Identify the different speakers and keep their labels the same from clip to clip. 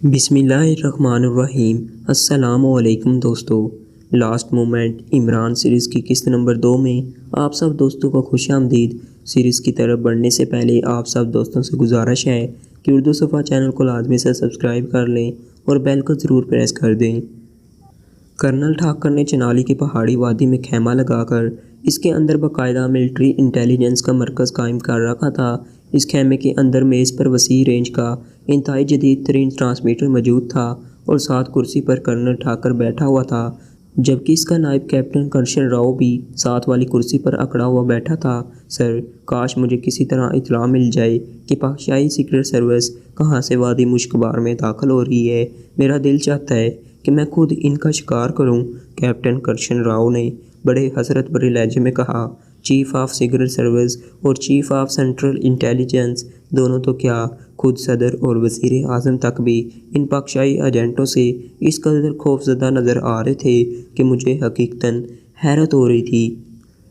Speaker 1: بسم اللہ الرحمن الرحیم۔ السلام علیکم دوستو۔ لاسٹ مومنٹ عمران سیریز کی قسط نمبر 2 میں آپ سب دوستوں کو خوش آمدید۔ سیریز کی طرف بڑھنے سے پہلے آپ سب دوستوں سے گزارش ہے کہ اردو صفحہ چینل کو لازمی سے سبسکرائب کر لیں اور بیل کو ضرور پریس کر دیں۔ کرنل ٹھاکر نے چنالی کی پہاڑی وادی میں خیمہ لگا کر اس کے اندر باقاعدہ ملٹری انٹیلیجنس کا مرکز قائم کر رکھا تھا۔ اس خیمے کے اندر میز پر وسیع رینج کا انتہائی جدید ترین ٹرانسمیٹر موجود تھا اور ساتھ کرسی پر کرنل ٹھاکر بیٹھا ہوا تھا، جبکہ اس کا نائب کیپٹن کرشن راؤ بھی ساتھ والی کرسی پر اکڑا ہوا بیٹھا تھا۔ سر، کاش مجھے کسی طرح اطلاع مل جائے کہ پاکشاہی سیکرٹ سروس کہاں سے وادی مشکبار میں داخل ہو رہی ہے۔ میرا دل چاہتا ہے کہ میں خود ان کا شکار کروں، کیپٹن کرشن راؤ نے بڑے حسرت بھرے لہجے میں کہا۔ چیف آف سیکرٹ سروس اور چیف آف سینٹرل انٹیلیجنس دونوں تو کیا، خود صدر اور وزیر اعظم تک بھی ان پاکشاہی ایجنٹوں سے اس قدر خوفزدہ نظر آ رہے تھے کہ مجھے حقیقتاً حیرت ہو رہی تھی۔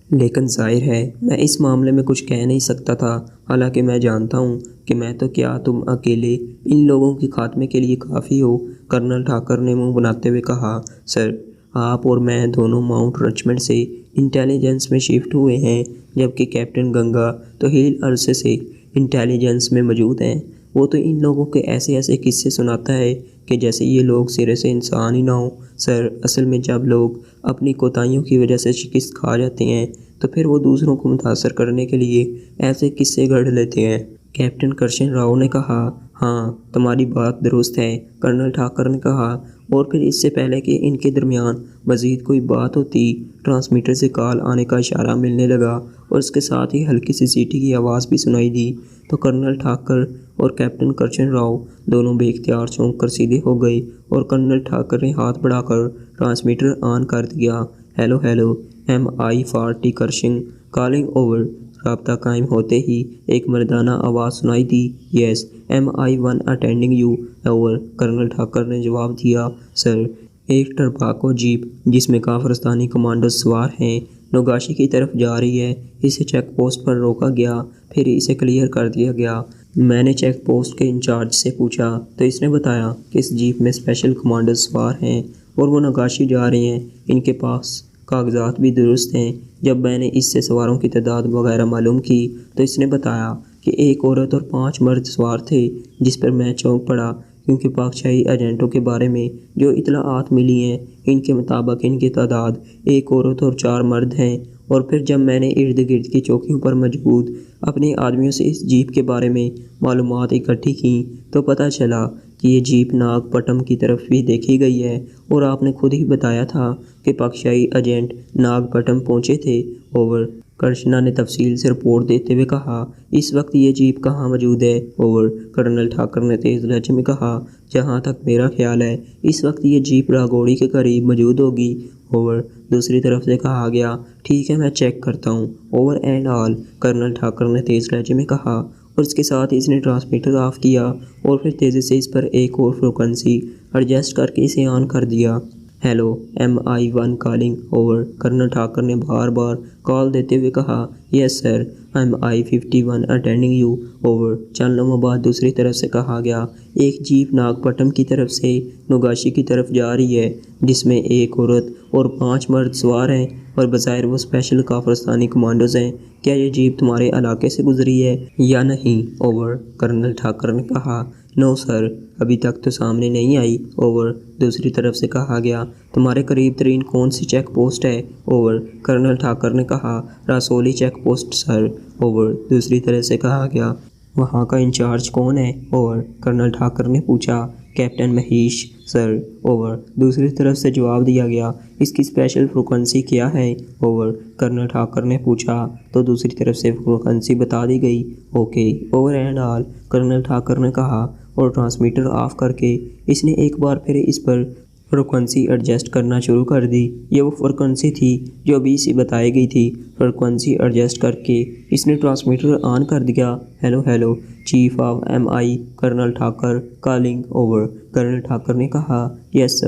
Speaker 1: لیکن ظاہر ہے میں اس معاملے میں کچھ کہہ نہیں سکتا تھا، حالانکہ میں جانتا ہوں کہ میں تو کیا تم اکیلے ان لوگوں کے خاتمے کے لیے کافی ہو، کرنل ٹھاکر نے منہ بناتے ہوئے کہا۔ سر، آپ اور میں دونوں ماؤنٹ رچمنڈ سے انٹیلیجنس میں شفٹ ہوئے ہیں، جبکہ کیپٹن گنگا تو ہیل عرصے سے انٹیلیجنس میں موجود ہیں۔ وہ تو ان لوگوں کے ایسے ایسے قصے سناتا ہے کہ جیسے یہ لوگ سرے سے انسان ہی نہ ہوں۔ سر، اصل میں جب لوگ اپنی کوتاہیوں کی وجہ سے شکست کھا جاتے ہیں تو پھر وہ دوسروں کو متاثر کرنے کے لیے ایسے قصے گڑھ لیتے ہیں، کیپٹن کرشن راؤ نے کہا۔ ہاں، تمہاری بات درست ہے، کرنل ٹھاکر نے کہا، اور پھر اس سے پہلے کہ ان کے درمیان مزید کوئی بات ہوتی، ٹرانسمیٹر سے کال آنے کا اشارہ ملنے لگا اور اس کے ساتھ ہی ہلکی سی سیٹی کی آواز بھی سنائی دی تو کرنل ٹھاکر اور کیپٹن کرشن راؤ دونوں بے اختیار چونک کر سیدھے ہو گئے اور کرنل ٹھاکر نے ہاتھ بڑھا کر ٹرانسمیٹر آن کر دیا۔ ہیلو ہیلو، MI-40 کرشنگ، کالنگ اوور۔ رابطہ قائم ہوتے ہی ایک مردانہ آواز سنائی دی۔ Yes, MI-1 attending you, over, colonel Thakur نے جواب دیا۔ سر، ایک ٹرباکو جیپ جس میں کافرستانی کمانڈوز سوار ہیں نوگاشی کی طرف جا رہی ہے، اسے چیک پوسٹ پر روکا گیا، پھر اسے کلیئر کر دیا گیا۔ میں نے چیک پوسٹ کے انچارج سے پوچھا تو اس نے بتایا کہ اس جیپ میں اسپیشل کمانڈوز سوار ہیں اور وہ نوگاشی جا رہے ہیں، ان کے پاس کاغذات بھی درست ہیں۔ جب میں نے اس سے سواروں کی تعداد وغیرہ معلوم کی تو اس نے بتایا کہ ایک عورت اور 5 مرد سوار تھے، جس پر میں چونک پڑا کیونکہ پاکشاہی ایجنٹوں کے بارے میں جو اطلاعات ملی ہیں ان کے مطابق ان کی تعداد 1 عورت اور 4 مرد ہیں۔ اور پھر جب میں نے ارد گرد کی چوکیوں پر موجود اپنے آدمیوں سے اس جیپ کے بارے میں معلومات اکٹھی کیں تو پتہ چلا کہ یہ جیپ ناگ پٹم کی طرف بھی دیکھی گئی ہے، اور آپ نے خود ہی بتایا تھا کہ پاکشاہی ایجنٹ ناگ پٹم پہنچے تھے، اوور، کرشنا نے تفصیل سے رپورٹ دیتے ہوئے کہا۔ اس وقت یہ جیپ کہاں موجود ہے، اوور، کرنل ٹھاکر نے تیز لہجے میں کہا۔ جہاں تک میرا خیال ہے اس وقت یہ جیپ راگوڑی کے قریب موجود ہوگی، اوور، دوسری طرف سے کہا گیا۔ ٹھیک ہے، میں چیک کرتا ہوں، over and all, colonel Thakur نے تیز لہجے میں کہا، اور اس کے ساتھ اس نے ٹرانسمیٹر آف کیا اور پھر تیزی سے اس پر ایک اور فریکوینسی ایڈجسٹ کر کے اسے آن کر دیا۔ Hello, MI-1 calling over, colonel Thakur نے بار بار کال دیتے ہوئے کہا۔ Yes sir, MI-51 attending you, over, چند لمحوں بعد دوسری طرف سے کہا گیا۔ ایک جیپ ناگ پٹم کی طرف سے نوگاشی کی طرف جا رہی ہے، جس میں 1 عورت اور 5 مرد سوار ہیں، اور بظاہر وہ اسپیشل کافرستانی کمانڈوز ہیں۔ کیا یہ جیپ تمہارے علاقے سے گزری ہے یا نہیں، اوور، کرنل ٹھاکر نے کہا۔ نو سر، ابھی تک تو سامنے نہیں آئی، اوور، دوسری طرف سے کہا گیا۔ تمہارے قریب ترین کون سی چیک پوسٹ ہے، اوور، کرنل ٹھاکر نے کہا۔ راسولی چیک پوسٹ سر، اوور، دوسری طرف سے کہا گیا۔ وہاں کا انچارج کون ہے، اوور، کرنل ٹھاکر نے پوچھا۔ کیپٹن مہیش سر، اوور، دوسری طرف سے جواب دیا گیا۔ اس کی اسپیشل فریکوینسی کیا ہے، اوور، کرنل ٹھاکر نے پوچھا تو دوسری طرف سے فریکوینسی بتا دی گئی۔ Okay, over and all, colonel Thakur نے کہا، اور ٹرانسمیٹر آف کر کے اس نے ایک بار پھر اس پر فریکوینسی ایڈجسٹ کرنا شروع کر دی۔ یہ وہ فریکوینسی تھی جو ابھی سے بتائی گئی تھی۔ فریکوینسی ایڈجسٹ کر کے اس نے ٹرانسمیٹر آن کر دیا۔ Hello hello, chief of MI، colonel Thakur, calling over, colonel Thakur نے کہا۔ Yes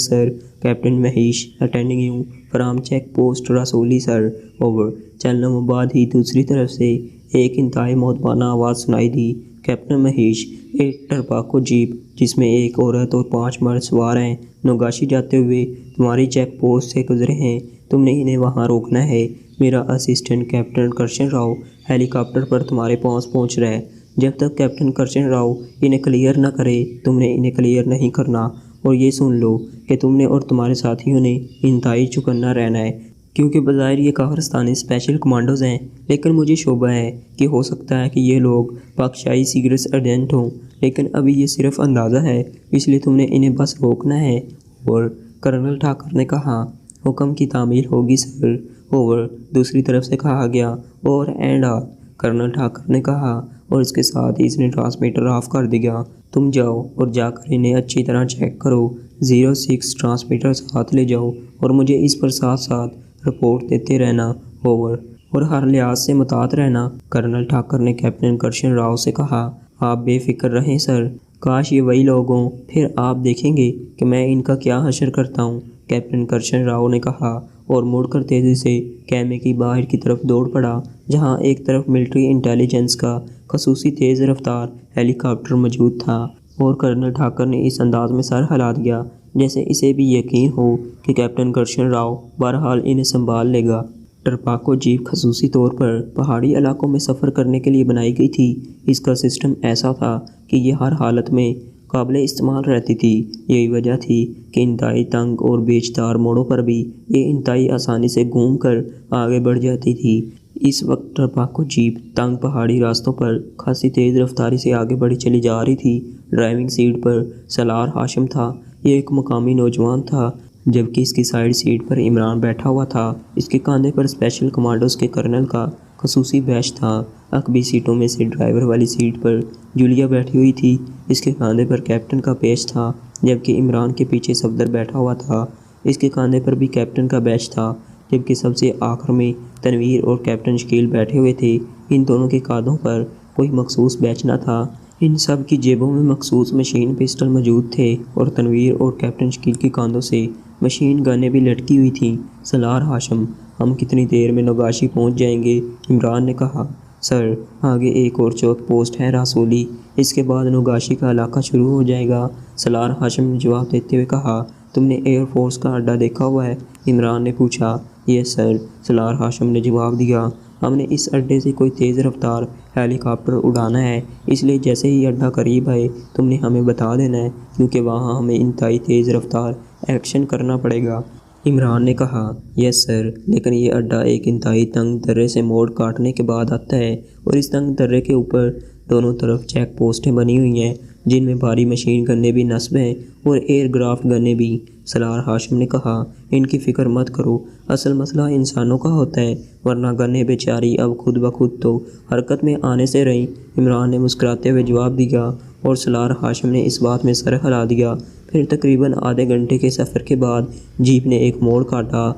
Speaker 1: sir, captain Mahesh attending you from check post Rasoli sir, over, چند لمحوں بعد ہی دوسری طرف سے ایک انتہائی مؤدبانہ آواز سنائی دی۔ کیپٹن مہیش، ایک ٹرپاکو جیپ جس میں ایک عورت اور 5 مرد سوار ہیں نوگاشی جاتے ہوئے تمہاری چیک پوسٹ سے گزرے ہیں۔ تم نے انہیں وہاں روکنا ہے۔ میرا اسسٹنٹ کیپٹن کرشن راؤ ہیلی کاپٹر پر تمہارے پاس پہنچ رہا ہے۔ جب تک کیپٹن کرشن راؤ انہیں کلیئر نہ کرے تم نے انہیں کلیئر نہیں کرنا، اور یہ سن لو کہ تم نے اور تمہارے ساتھیوں نے انتہائی چوکنا رہنا ہے، کیونکہ بظاہر یہ قہرستانی اسپیشل کمانڈوز ہیں، لیکن مجھے شبہ ہے کہ ہو سکتا ہے کہ یہ لوگ پاکشاہی سیکریٹ ایجنٹ ہوں، لیکن ابھی یہ صرف اندازہ ہے، اس لیے تم نے انہیں بس روکنا ہے۔ اور کرنل ٹھاکر نے کہا، حکم کی تعمیل ہوگی سر۔ اوور دوسری طرف سے کہا گیا، اور اینڈ آل، کرنل ٹھاکر نے کہا، اور اس کے ساتھ ہی اس نے ٹرانسمیٹر آف کر دیا۔ تم جاؤ اور جا کر انہیں اچھی طرح چیک کرو۔ 06 ٹرانسمیٹر ساتھ لے جاؤ اور مجھے اس پر ساتھ ساتھ رپورٹ دیتے رہنا۔ اوور، اور ہر لحاظ سے محتاط رہنا۔ کرنل ٹھاکر نے کیپٹن کرشن راؤ سے کہا، آپ بے فکر رہیں سر، کاش یہ وہی لوگ ہوں، پھر آپ دیکھیں گے کہ میں ان کا کیا حشر کرتا ہوں، کیپٹن کرشن راؤ نے کہا، اور مڑ کر تیزی سے خیمے کی باہر کی طرف دوڑ پڑا، جہاں ایک طرف ملٹری انٹیلیجنس کا خصوصی تیز رفتار ہیلی کاپٹر موجود تھا، اور کرنل ٹھاکر نے اس انداز میں سر ہلا دیا جیسے اسے بھی یقین ہو کہ کیپٹن کرشن راؤ بہرحال انہیں سنبھال لے گا۔ ٹرپاکو جیپ خصوصی طور پر پہاڑی علاقوں میں سفر کرنے کے لیے بنائی گئی تھی۔ اس کا سسٹم ایسا تھا کہ یہ ہر حالت میں قابل استعمال رہتی تھی۔ یہی وجہ تھی کہ انتہائی تنگ اور بیچدار موڑوں پر بھی یہ انتہائی آسانی سے گھوم کر آگے بڑھ جاتی تھی۔ اس وقت ٹرپاکو جیپ تنگ پہاڑی راستوں پر خاصی تیز رفتاری سے آگے بڑھی چلی جا رہی تھی۔ ڈرائیونگ سیٹ پر سالار ہاشم تھا۔ یہ ایک مقامی نوجوان تھا، جبکہ اس کی سائیڈ سیٹ پر عمران بیٹھا ہوا تھا۔ اس کے کاندھے پر اسپیشل کمانڈوز کے کرنل کا خصوصی بیج تھا۔ عقبی سیٹوں میں سے ڈرائیور والی سیٹ پر جولیا بیٹھی ہوئی تھی، اس کے کاندھے پر کیپٹن کا بیج تھا، جبکہ عمران کے پیچھے صفدر بیٹھا ہوا تھا، اس کے کاندھے پر بھی کیپٹن کا بیج تھا، جبکہ سب سے آخر میں تنویر اور کیپٹن شکیل بیٹھے ہوئے تھے۔ ان دونوں کے کاندھوں پر کوئی مخصوص بیج نہ تھا۔ ان سب کی جیبوں میں مخصوص مشین پسٹل موجود تھے، اور تنویر اور کیپٹن شکیل کے کاندھوں سے مشین گنیں بھی لٹکی ہوئی تھیں۔ سالار ہاشم، ہم کتنی دیر میں نوگاشی پہنچ جائیں گے؟ عمران نے کہا۔ سر، آگے ایک اور چوک پوسٹ ہے راسولی، اس کے بعد نوگاشی کا علاقہ شروع ہو جائے گا، سالار ہاشم نے جواب دیتے ہوئے کہا۔ تم نے ایئر فورس کا اڈہ دیکھا ہوا ہے؟ عمران نے پوچھا۔ یس سر، سالار ہاشم نے جواب دیا۔ ہم نے اس اڈے سے کوئی تیز رفتار ہیلی کاپٹر اڑانا ہے، اس لیے جیسے ہی اڈہ قریب آئے تم نے ہمیں بتا دینا ہے، کیونکہ وہاں ہمیں انتہائی تیز رفتار ایکشن کرنا پڑے گا۔ عمران نے کہا، یس سر، لیکن یہ اڈہ ایک انتہائی تنگ درے سے موڑ کاٹنے کے بعد آتا ہے، اور اس تنگ درے کے اوپر دونوں طرف چیک پوسٹیں بنی ہوئی ہیں، جن میں بھاری مشین گنیں بھی نصب ہیں اور ایئر کرافٹ گنیں بھی۔ سالار ہاشم نے کہا، ان کی فکر مت کرو، اصل مسئلہ انسانوں کا ہوتا ہے، ورنہ گنیں بیچاری اب خود بخود تو حرکت میں آنے سے رہیں۔ عمران نے مسکراتے ہوئے جواب دیا، اور سالار ہاشم نے اس بات میں سر ہلا دیا۔ پھر تقریباً آدھے گھنٹے کے سفر کے بعد جیپ نے ایک موڑ کاٹا۔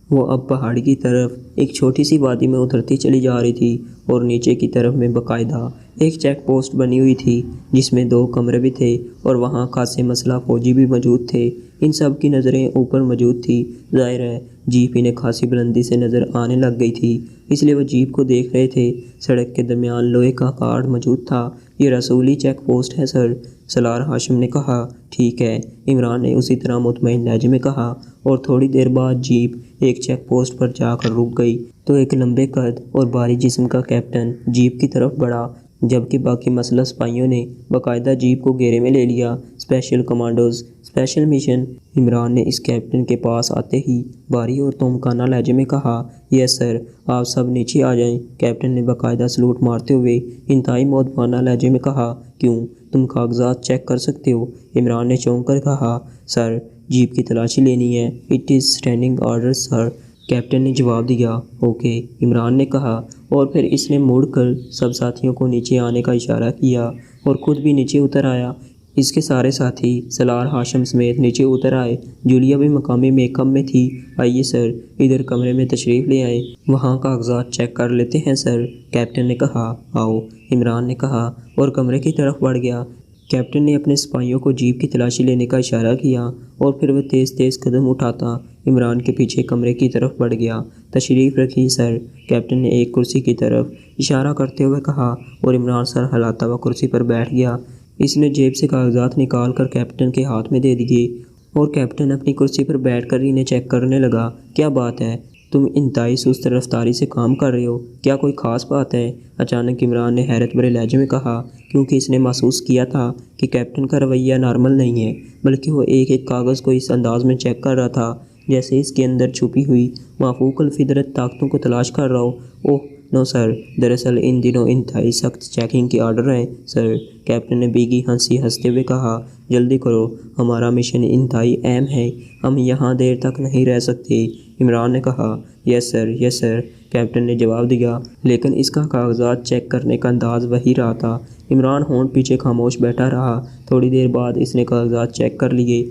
Speaker 1: وہ اب پہاڑی کی طرف ایک چھوٹی سی وادی میں اترتی چلی جا رہی تھی، اور نیچے کی طرف میں باقاعدہ ایک چیک پوسٹ بنی ہوئی تھی، جس میں 2 کمرے بھی تھے، اور وہاں خاصے مسلح فوجی بھی موجود تھے۔ ان سب کی نظریں اوپر موجود تھی۔ ظاہر ہے جیپ انہیں خاصی بلندی سے نظر آنے لگ گئی تھی، اس لیے وہ جیپ کو دیکھ رہے تھے۔ سڑک کے درمیان لوہے کا کارڈ موجود تھا۔ یہ رسولی چیک پوسٹ ہے سر، سالار ہاشم نے کہا۔ ٹھیک ہے، عمران نے اسی طرح مطمئن لہجے میں کہا، اور تھوڑی دیر بعد جیپ ایک چیک پوسٹ پر جا کر رک گئی تو ایک لمبے قد اور بھاری جسم کا کیپٹن جیپ کی طرف بڑھا، جبکہ باقی مسلح سپاہیوں نے باقاعدہ جیپ کو گھیرے میں لے لیا۔ Special commandos, special mission, Imran نے اس کیپٹن کے پاس آتے ہی بھاری اور تومکانہ لہجے میں کہا۔ یس سر، آپ سب نیچے آ جائیں، کیپٹن نے باقاعدہ سلوٹ مارتے ہوئے انتہائی مؤدبانہ لہجے میں کہا۔ کیوں، تم کاغذات چیک کر سکتے ہو؟ عمران نے چونک کر کہا۔ سر، جیپ کی تلاشی لینی ہے، it is standing order sir, captain نے جواب دیا۔ اوکے، عمران نے کہا، اور پھر اس نے مڑ کر سب ساتھیوں کو نیچے آنے کا اشارہ کیا اور خود بھی نیچے اتر آیا۔ اس کے سارے ساتھی سالار ہاشم سمیت نیچے اتر آئے۔ جولیا بھی مقامی میک اپ میں تھی۔ آئیے سر، ادھر کمرے میں تشریف لے آئیں، وہاں کاغذات چیک کر لیتے ہیں سر، کیپٹن نے کہا۔ آؤ، عمران نے کہا، اور کمرے کی طرف بڑھ گیا۔ کیپٹن نے اپنے سپاہیوں کو جیپ کی تلاشی لینے کا اشارہ کیا، اور پھر وہ تیز تیز قدم اٹھاتا عمران کے پیچھے کمرے کی طرف بڑھ گیا۔ تشریف رکھیے سر، کیپٹن نے ایک کرسی کی طرف اشارہ کرتے ہوئے کہا اور عمران سر ہلاتا ہوا کرسی پر بیٹھ گیا۔ اس نے جیب سے کاغذات نکال کر کیپٹن کے ہاتھ میں دے دیے اور کیپٹن اپنی کرسی پر بیٹھ کر انہیں چیک کرنے لگا۔ کیا بات ہے، تم انتہائی سست رفتاری سے کام کر رہے ہو، کیا کوئی خاص بات ہے؟ اچانک عمران نے حیرت بھرے لہجے میں کہا، کیونکہ اس نے محسوس کیا تھا کہ کیپٹن کا رویہ نارمل نہیں ہے، بلکہ وہ ایک ایک کاغذ کو اس انداز میں چیک کر رہا تھا جیسے اس کے اندر چھپی ہوئی مافوق الفطرت طاقتوں کو تلاش کر رہا ہو۔ اوہ نو سر، دراصل ان دنوں انتہائی سخت چیکنگ کے آرڈر ہیں سر، کیپٹن نے بیگی ہنسی ہنستے ہوئے کہا۔ جلدی کرو، ہمارا مشن انتہائی اہم ہے، ہم یہاں دیر تک نہیں رہ سکتے، عمران نے کہا۔ Yes sir, yes sir, captain نے جواب دیا، لیکن اس کا کاغذات چیک کرنے کا انداز وہی رہا تھا۔ عمران ہونٹ پیچھے خاموش بیٹھا رہا۔ تھوڑی دیر بعد اس نے کاغذات چیک کر لیے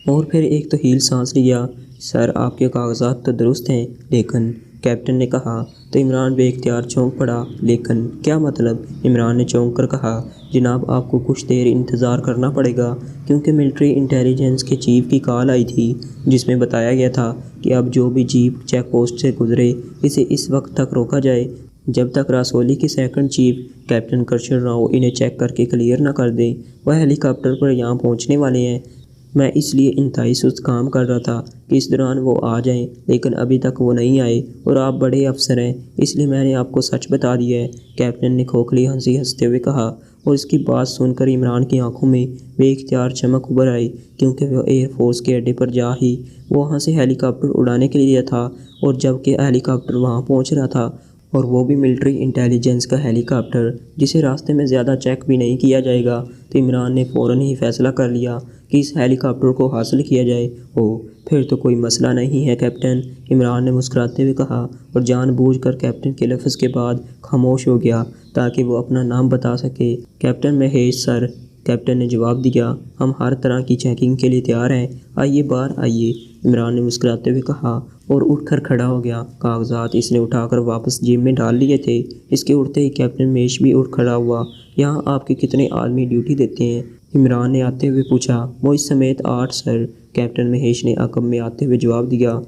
Speaker 1: اور پھر ایک طویل سانس لیا۔ سر، آپ کے کاغذات تو درست ہیں، لیکن کیپٹن نے کہا تو عمران بے اختیار چونک پڑا۔ لیکن کیا مطلب؟ عمران نے چونک کر کہا، جناب آپ کو کچھ دیر انتظار کرنا پڑے گا، کیونکہ ملٹری انٹیلیجنس کے چیف کی کال آئی تھی جس میں بتایا گیا تھا کہ اب جو بھی جیپ چیک پوسٹ سے گزرے اسے اس وقت تک روکا جائے جب تک راسولی کے second chief captain Krishan Rao انہیں چیک کر کے کلیئر نہ کر دیں۔ وہ ہیلی کاپٹر پر یہاں پہنچنے والے ہیں۔ میں اس لیے انتہائی سست کام کر رہا تھا کہ اس دوران وہ آ جائیں، لیکن ابھی تک وہ نہیں آئے اور آپ بڑے افسر ہیں، اس لیے میں نے آپ کو سچ بتا دیا ہے، کیپٹن نے کھوکھلی ہنسی ہنستے ہوئے کہا۔ اور اس کی بات سن کر عمران کی آنکھوں میں بے اختیار چمک ابھر آئی، کیونکہ وہ ایئر فورس کے اڈے پر جا ہی وہاں سے ہیلی کاپٹر اڑانے کے لیے تھا، اور جب کہ ہیلی کاپٹر وہاں پہنچ رہا تھا اور وہ بھی ملٹری انٹیلیجنس کا ہیلی کاپٹر جسے راستے میں زیادہ چیک بھی نہیں کیا جائے گا، تو عمران نے فوراً ہی فیصلہ کر لیا کہ اس ہیلی کاپٹر کو حاصل کیا جائے۔ اوہ پھر تو کوئی مسئلہ نہیں ہے کیپٹن، عمران نے مسکراتے ہوئے کہا اور جان بوجھ کر کیپٹن کے لفظ کے بعد خاموش ہو گیا تاکہ وہ اپنا نام بتا سکے۔ کیپٹن مہیش سر، کیپٹن نے جواب دیا، ہم ہر طرح کی چیکنگ کے لیے تیار ہیں، آئیے باہر آئیے، عمران نے مسکراتے ہوئے کہا اور اٹھ کر کھڑا ہو گیا۔ کاغذات اس نے اٹھا کر واپس جیب میں ڈال لیے تھے۔ اس کے اٹھتے ہی کیپٹن مہیش بھی اٹھ کھڑا ہوا۔ یہاں آپ کے کتنے آدمی ڈیوٹی دیتے ہیں؟ عمران نے آتے ہوئے پوچھا۔ مجھ سمیت 8 سر، کیپٹن مہیش نے عقب میں آتے ہوئے جواب دیا۔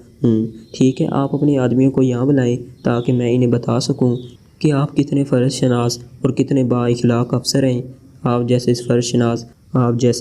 Speaker 1: ٹھیک ہے، آپ اپنے آدمیوں کو یہاں بلائیں تاکہ میں انہیں بتا سکوں کہ آپ کتنے فرض شناس اور کتنے با اخلاق افسر ہیں۔ آپ جیسے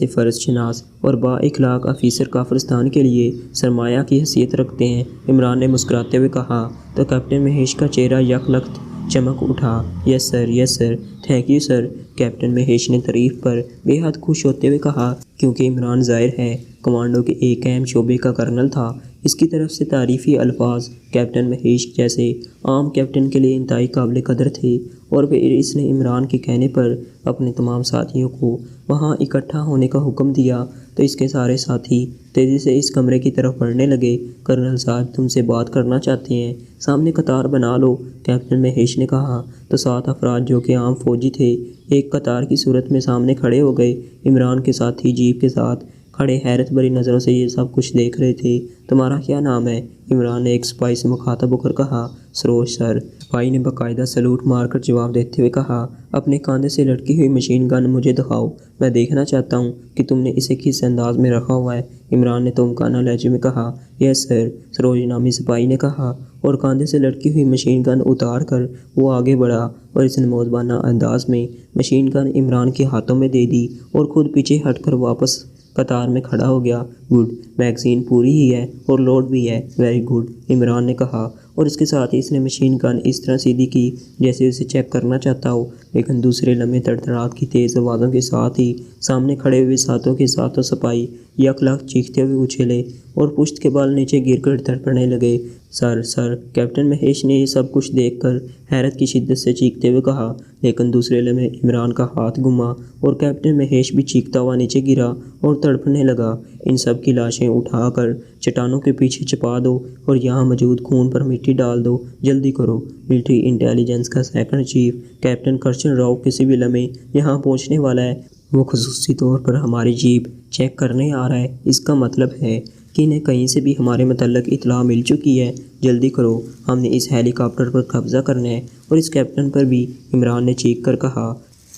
Speaker 1: فرض شناس اور با اخلاق افیسر کافرستان کے لیے سرمایہ کی حیثیت رکھتے ہیں، عمران نے مسکراتے ہوئے کہا۔ تو کیپٹن مہیش کا چہرہ یک لخت چمک اٹھا۔ Yes sir, yes sir, thank you sir, captain Mahesh نے تعریف پر بے حد خوش ہوتے ہوئے کہا، کیونکہ عمران ظاہر ہے کمانڈو کے ایک اہم شعبے کا کرنل تھا۔ اس کی طرف سے تعریفی الفاظ کیپٹن مہیش جیسے عام کیپٹن کے لیے انتہائی قابل قدر تھے، اور پھر اس نے عمران کے کہنے پر اپنے تمام ساتھیوں کو وہاں اکٹھا ہونے کا حکم دیا تو اس کے سارے ساتھی تیزی سے اس کمرے کی طرف بڑھنے لگے۔ کرنل صاحب تم سے بات کرنا چاہتے ہیں، سامنے قطار بنا لو، کیپٹن مہیش نے کہا۔ تو 7 افراد جو کہ عام فوجی تھے ایک قطار کی صورت میں سامنے کھڑے ہو گئے۔ عمران کے ساتھی جیپ کے ساتھ کھڑے حیرت بھری نظروں سے یہ سب کچھ دیکھ رہے تھے۔ تمہارا کیا نام ہے؟ عمران نے ایک سپاہی سے مخاطب ہو کر کہا۔ سروج سر، سپاہی نے باقاعدہ سلوٹ مار کر جواب دیتے ہوئے کہا۔ اپنے کاندھے سے لٹکی ہوئی مشین گن مجھے دکھاؤ، میں دیکھنا چاہتا ہوں کہ تم نے اسے کس انداز میں رکھا ہوا ہے، عمران نے تومکانہ لہجے میں کہا۔ یس سر، سروج نامی سپاہی نے کہا، اور کاندھے سے لٹکی ہوئی مشین گن اتار کر وہ آگے بڑھا اور اس نے موزبانہ انداز میں مشین گن عمران کے ہاتھوں میں دے دی اور خود پیچھے ہٹ کر واپس قطار میں کھڑا ہو گیا۔ گڈ، میگزین پوری ہی ہے اور لوڈ بھی ہے، ویری گڈ، عمران نے کہا، اور اس کے ساتھ ہی اس نے مشین گن اس طرح سیدھی کی جیسے اسے چیک کرنا چاہتا ہو، لیکن دوسرے لمحے تڑتڑاہٹ کی تیز آوازوں کے ساتھ ہی سامنے کھڑے ہوئے ساتھوں کے ساتھوں سپاہی یک لخت چیختے ہوئے اچھلے اور پشت کے بال نیچے گر کر تڑپنے لگے۔ سر، کیپٹن مہیش نے یہ سب کچھ دیکھ کر حیرت کی شدت سے چیختے ہوئے کہا، لیکن دوسرے لمحے عمران کا ہاتھ گھما اور کیپٹن مہیش بھی چیختا ہوا نیچے گرا اور تڑپنے لگا۔ ان سب کی لاشیں اٹھا کر چٹانوں کے پیچھے چھپا دو اور یہاں موجود خون پر مٹی ڈال دو، جلدی کرو، ملٹری انٹیلیجنس کا second chief captain Krishan Rao کسی بھی لمحے یہاں پہنچنے والا ہے، وہ خصوصی طور پر ہماری جیپ چیک کرنے آ رہا ہے، اس کا مطلب ہے کہ انہیں کہیں سے بھی ہمارے متعلق اطلاع مل چکی ہے، جلدی کرو، ہم نے اس ہیلی کاپٹر پر قبضہ کرنا ہے اور اس کیپٹن پر بھی، عمران نے چیخ کر کہا۔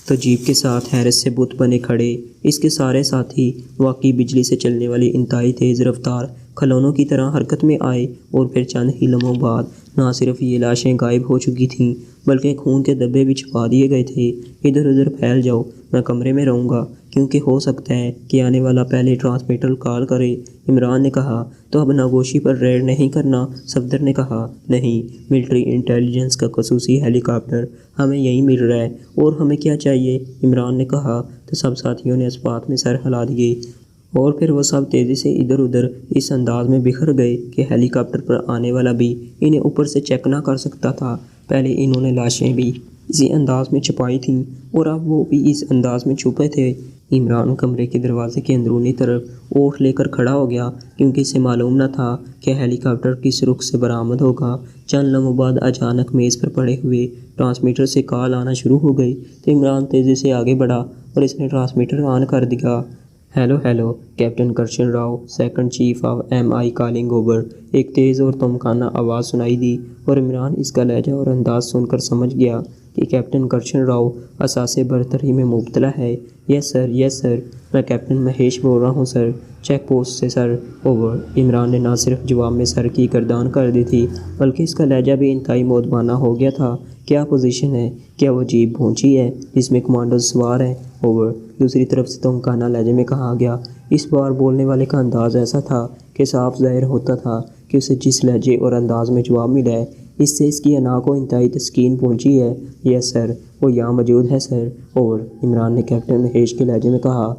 Speaker 1: تو جیپ کے ساتھ حیرت سے بت بنے کھڑے اس کے سارے ساتھی واقعی بجلی سے چلنے والی انتہائی تیز رفتار کھلونوں کی طرح حرکت میں آئے اور پھر چند ہی لمحوں بعد نہ صرف یہ لاشیں غائب ہو چکی تھیں بلکہ خون کے دبے بھی چھپا دیے گئے تھے۔ ادھر ادھر پھیل جاؤ، میں کمرے میں رہوں گا کیونکہ ہو سکتا ہے کہ آنے والا پہلے ٹرانسمیٹر کال کرے، عمران نے کہا۔ تو اب ناگوشی پر ریڈ نہیں کرنا؟ صفدر نے کہا۔ نہیں، ملٹری انٹیلیجنس کا خصوصی ہیلی کاپٹر ہمیں یہیں مل رہا ہے، اور ہمیں کیا چاہیے؟ عمران نے کہا۔ تو سب ساتھیوں نے اس بات میں سر ہلا دیے اور پھر وہ سب تیزی سے ادھر ادھر اس انداز میں بکھر گئے کہ ہیلی کاپٹر پر آنے والا بھی انہیں اوپر سے چیک نہ کر سکتا تھا۔ پہلے انہوں نے لاشیں بھی اسی انداز میں چھپائی تھیں اور اب وہ بھی اس انداز میں چھپے تھے۔ عمران کمرے کے دروازے کے اندرونی طرف اوٹ لے کر کھڑا ہو گیا کیونکہ اسے معلوم نہ تھا کہ ہیلی کاپٹر کس رخ سے برآمد ہوگا۔ چند لمحوں بعد اچانک میز پر پڑے ہوئے ٹرانسمیٹر سے کال آنا شروع ہو گئی تو عمران تیزی سے آگے بڑھا اور اس نے ٹرانسمیٹر آن کر دیا۔ Hello hello, captain Krishan Rao, second chief of MI calling over. ایک تیز اور تمکانہ آواز سنائی دی اور عمران اس کا لہجہ اور انداز سن کر سمجھ گیا کہ کیپٹن کرشن راؤ اثاثے برتری میں مبتلا ہے۔ یس سر، یس سر، میں کیپٹن مہیش بول رہا ہوں سر، چیک پوسٹ سے سر، اوور۔ عمران نے نہ صرف جواب میں سر کی گردان کر دی تھی بلکہ اس کا لہجہ بھی انتہائی مؤدبانہ ہو گیا تھا۔ کیا پوزیشن ہے؟ کیا وہ جیپ پہنچی ہے جس میں کمانڈوز سوار ہیں؟ اوور۔ دوسری طرف سے تمکانہ لہجے میں کہا گیا۔ اس بار بولنے والے کا انداز ایسا تھا کہ صاف ظاہر ہوتا تھا کہ اسے جس لہجے اور انداز میں جواب ملا ہے اس سے اس کی انا کو انتہائی تسکین پہنچی ہے۔ یس سر، وہ یہاں موجود ہے سر، اوور۔ عمران نے کیپٹن مہیش کے لہجے میں کہا۔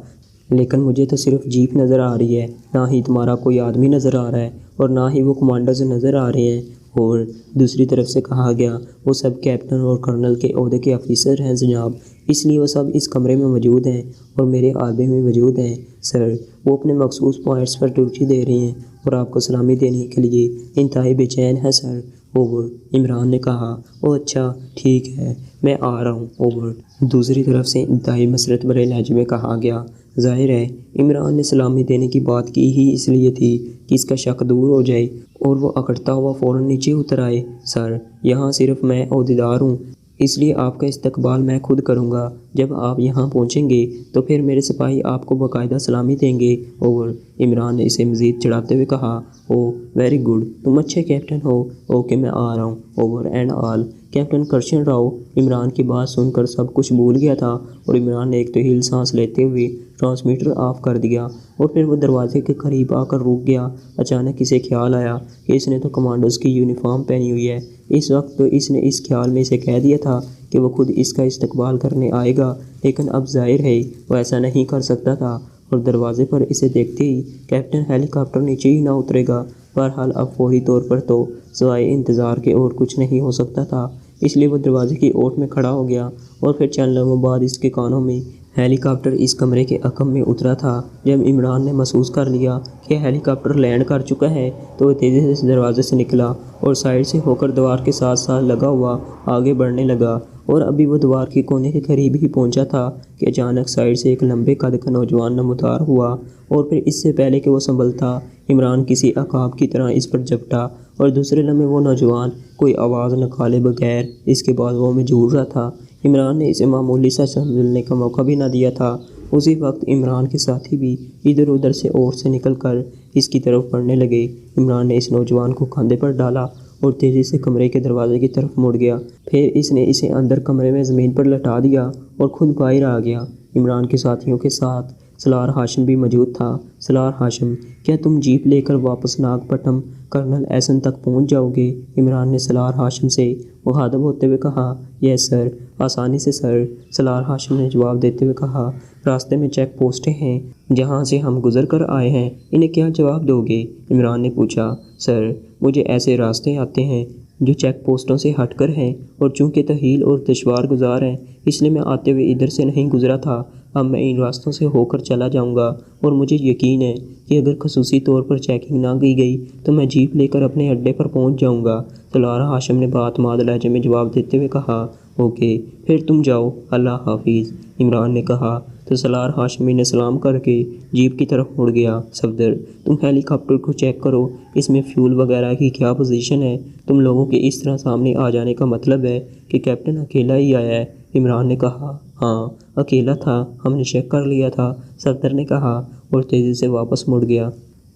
Speaker 1: لیکن مجھے تو صرف جیپ نظر آ رہی ہے، نہ ہی تمہارا کوئی آدمی نظر آ رہا ہے اور نہ ہی وہ کمانڈرز نظر آ رہے ہیں، اوور۔ دوسری طرف سے کہا گیا۔ وہ سب کیپٹن اور کرنل کے عہدے کے آفیسر ہیں جناب، اس لیے وہ سب اس کمرے میں موجود ہیں اور میرے عہدے میں موجود ہیں سر۔ وہ اپنے مخصوص پوائنٹس پر ڈیوٹی دے رہے ہیں اور آپ کو سلامی دینے کے لیے انتہائی بے چین ہے سر، اوور۔ عمران نے کہا۔ اوہ اچھا، ٹھیک ہے، میں آ رہا ہوں، اوور۔ دوسری طرف سے انتہائی مسرت بھرے لہجے میں کہا گیا۔ ظاہر ہے عمران نے سلامی دینے کی بات کی ہی اس لیے تھی کہ اس کا شک دور ہو جائے اور وہ اکڑتا ہوا فوراً نیچے اتر آئے۔ سر، یہاں صرف میں عہدیدار ہوں، اس لیے آپ کا استقبال میں خود کروں گا۔ جب آپ یہاں پہنچیں گے تو پھر میرے سپاہی آپ کو باقاعدہ سلامی دیں گے، اوور۔ عمران نے اسے مزید چڑھاتے ہوئے کہا۔ اوہ ویری گڈ، تم اچھے کیپٹن ہو، اوکے میں آ رہا ہوں، over and all. Captain Krishan Rao Imran کی بات سن کر سب کچھ بھول گیا تھا اور عمران نے ایک طویل سانس لیتے ہوئے ٹرانسمیٹر آف کر دیا اور پھر وہ دروازے کے قریب آ کر رک گیا۔ اچانک اسے خیال آیا کہ اس نے تو کمانڈوز کی یونیفارم پہنی ہوئی ہے۔ اس وقت تو اس نے اس خیال میں اسے کہہ دیا تھا کہ وہ خود اس کا استقبال کرنے آئے گا، لیکن اب ظاہر ہے وہ ایسا نہیں کر سکتا تھا اور دروازے پر اسے دیکھتے ہی کیپٹن ہیلی کاپٹر نیچے ہی نہ اترے گا۔ بہرحال اب فوری طور پر تو سوائے انتظار کے اور کچھ نہیں ہو سکتا تھا، اس لیے وہ دروازے کی اوٹ میں کھڑا ہو گیا اور پھر چند لمحوں بعد اس کے کانوں میں ہیلی کاپٹر اس کمرے کے عقب میں اترا تھا۔ جب عمران نے محسوس کر لیا کہ ہیلی کاپٹر لینڈ کر چکا ہے تو وہ تیزی سے اس دروازے سے نکلا اور سائڈ سے ہو کر دیوار کے ساتھ ساتھ لگا ہوا آگے بڑھنے لگا اور ابھی وہ دیوار کے کونے کے قریب ہی پہنچا تھا کہ اچانک سائڈ سے ایک لمبے قد کا نوجوان نمودار ہوا اور پھر اس سے پہلے کہ وہ سنبھلتا عمران کسی عقاب کی طرح اس پر جھپٹا اور دوسرے لمحے وہ نوجوان کوئی آواز نکالے بغیر اس کے بازوؤں میں جھول رہا تھا۔ عمران نے اسے معمولی سا سنبھلنے کا موقع بھی نہ دیا تھا۔ اسی وقت عمران کے ساتھی بھی ادھر ادھر سے اوٹ سے نکل کر اس کی طرف بڑھنے لگے۔ عمران نے اس نوجوان کو کندھے پر ڈالا اور تیزی سے کمرے کے دروازے کی طرف مڑ گیا، پھر اس نے اسے اندر کمرے میں زمین پر لٹا دیا اور خود باہر آ گیا۔ عمران کے ساتھیوں کے ساتھ سالار ہاشم بھی موجود تھا۔ سالار ہاشم، کیا تم جیپ لے کر واپس ناگپٹم کرنل ایسن تک پہنچ جاؤ گے؟ عمران نے سالار ہاشم سے مخاطب ہوتے ہوئے کہا۔ یس سر، آسانی سے سر، سالار ہاشم نے جواب دیتے ہوئے کہا۔ راستے میں چیک پوسٹیں ہیں جہاں سے ہم گزر کر آئے ہیں، انہیں کیا جواب دو گے؟ عمران نے پوچھا۔ سر، مجھے ایسے راستے آتے ہیں جو چیک پوسٹوں سے ہٹ کر ہیں اور چونکہ طویل اور دشوار گزار ہیں اس لیے میں آتے ہوئے ادھر سے نہیں گزرا تھا۔ اب میں ان راستوں سے ہو کر چلا جاؤں گا اور مجھے یقین ہے کہ اگر خصوصی طور پر چیکنگ نہ کی گئی تو میں جیپ لے کر اپنے اڈے پر پہنچ جاؤں گا۔ سالار ہاشم نے بات ماد لہجے میں جواب دیتے ہوئے کہا۔ اوکے، پھر تم جاؤ، اللہ حافظ، عمران نے کہا تو سالار ہاشمی نے سلام کر کے جیپ کی طرف مڑ گیا۔ صفدر، تم ہیلی کاپٹر کو چیک کرو، اس میں فیول وغیرہ کی کیا پوزیشن ہے؟ تم لوگوں کے اس طرح سامنے آ جانے کا مطلب ہے کہ کیپٹن اکیلا ہی آیا ہے؟ عمران نے کہا۔ ہاں اکیلا تھا، ہم نے چیک کر لیا تھا، صفدر نے کہا اور تیزی سے واپس مڑ گیا۔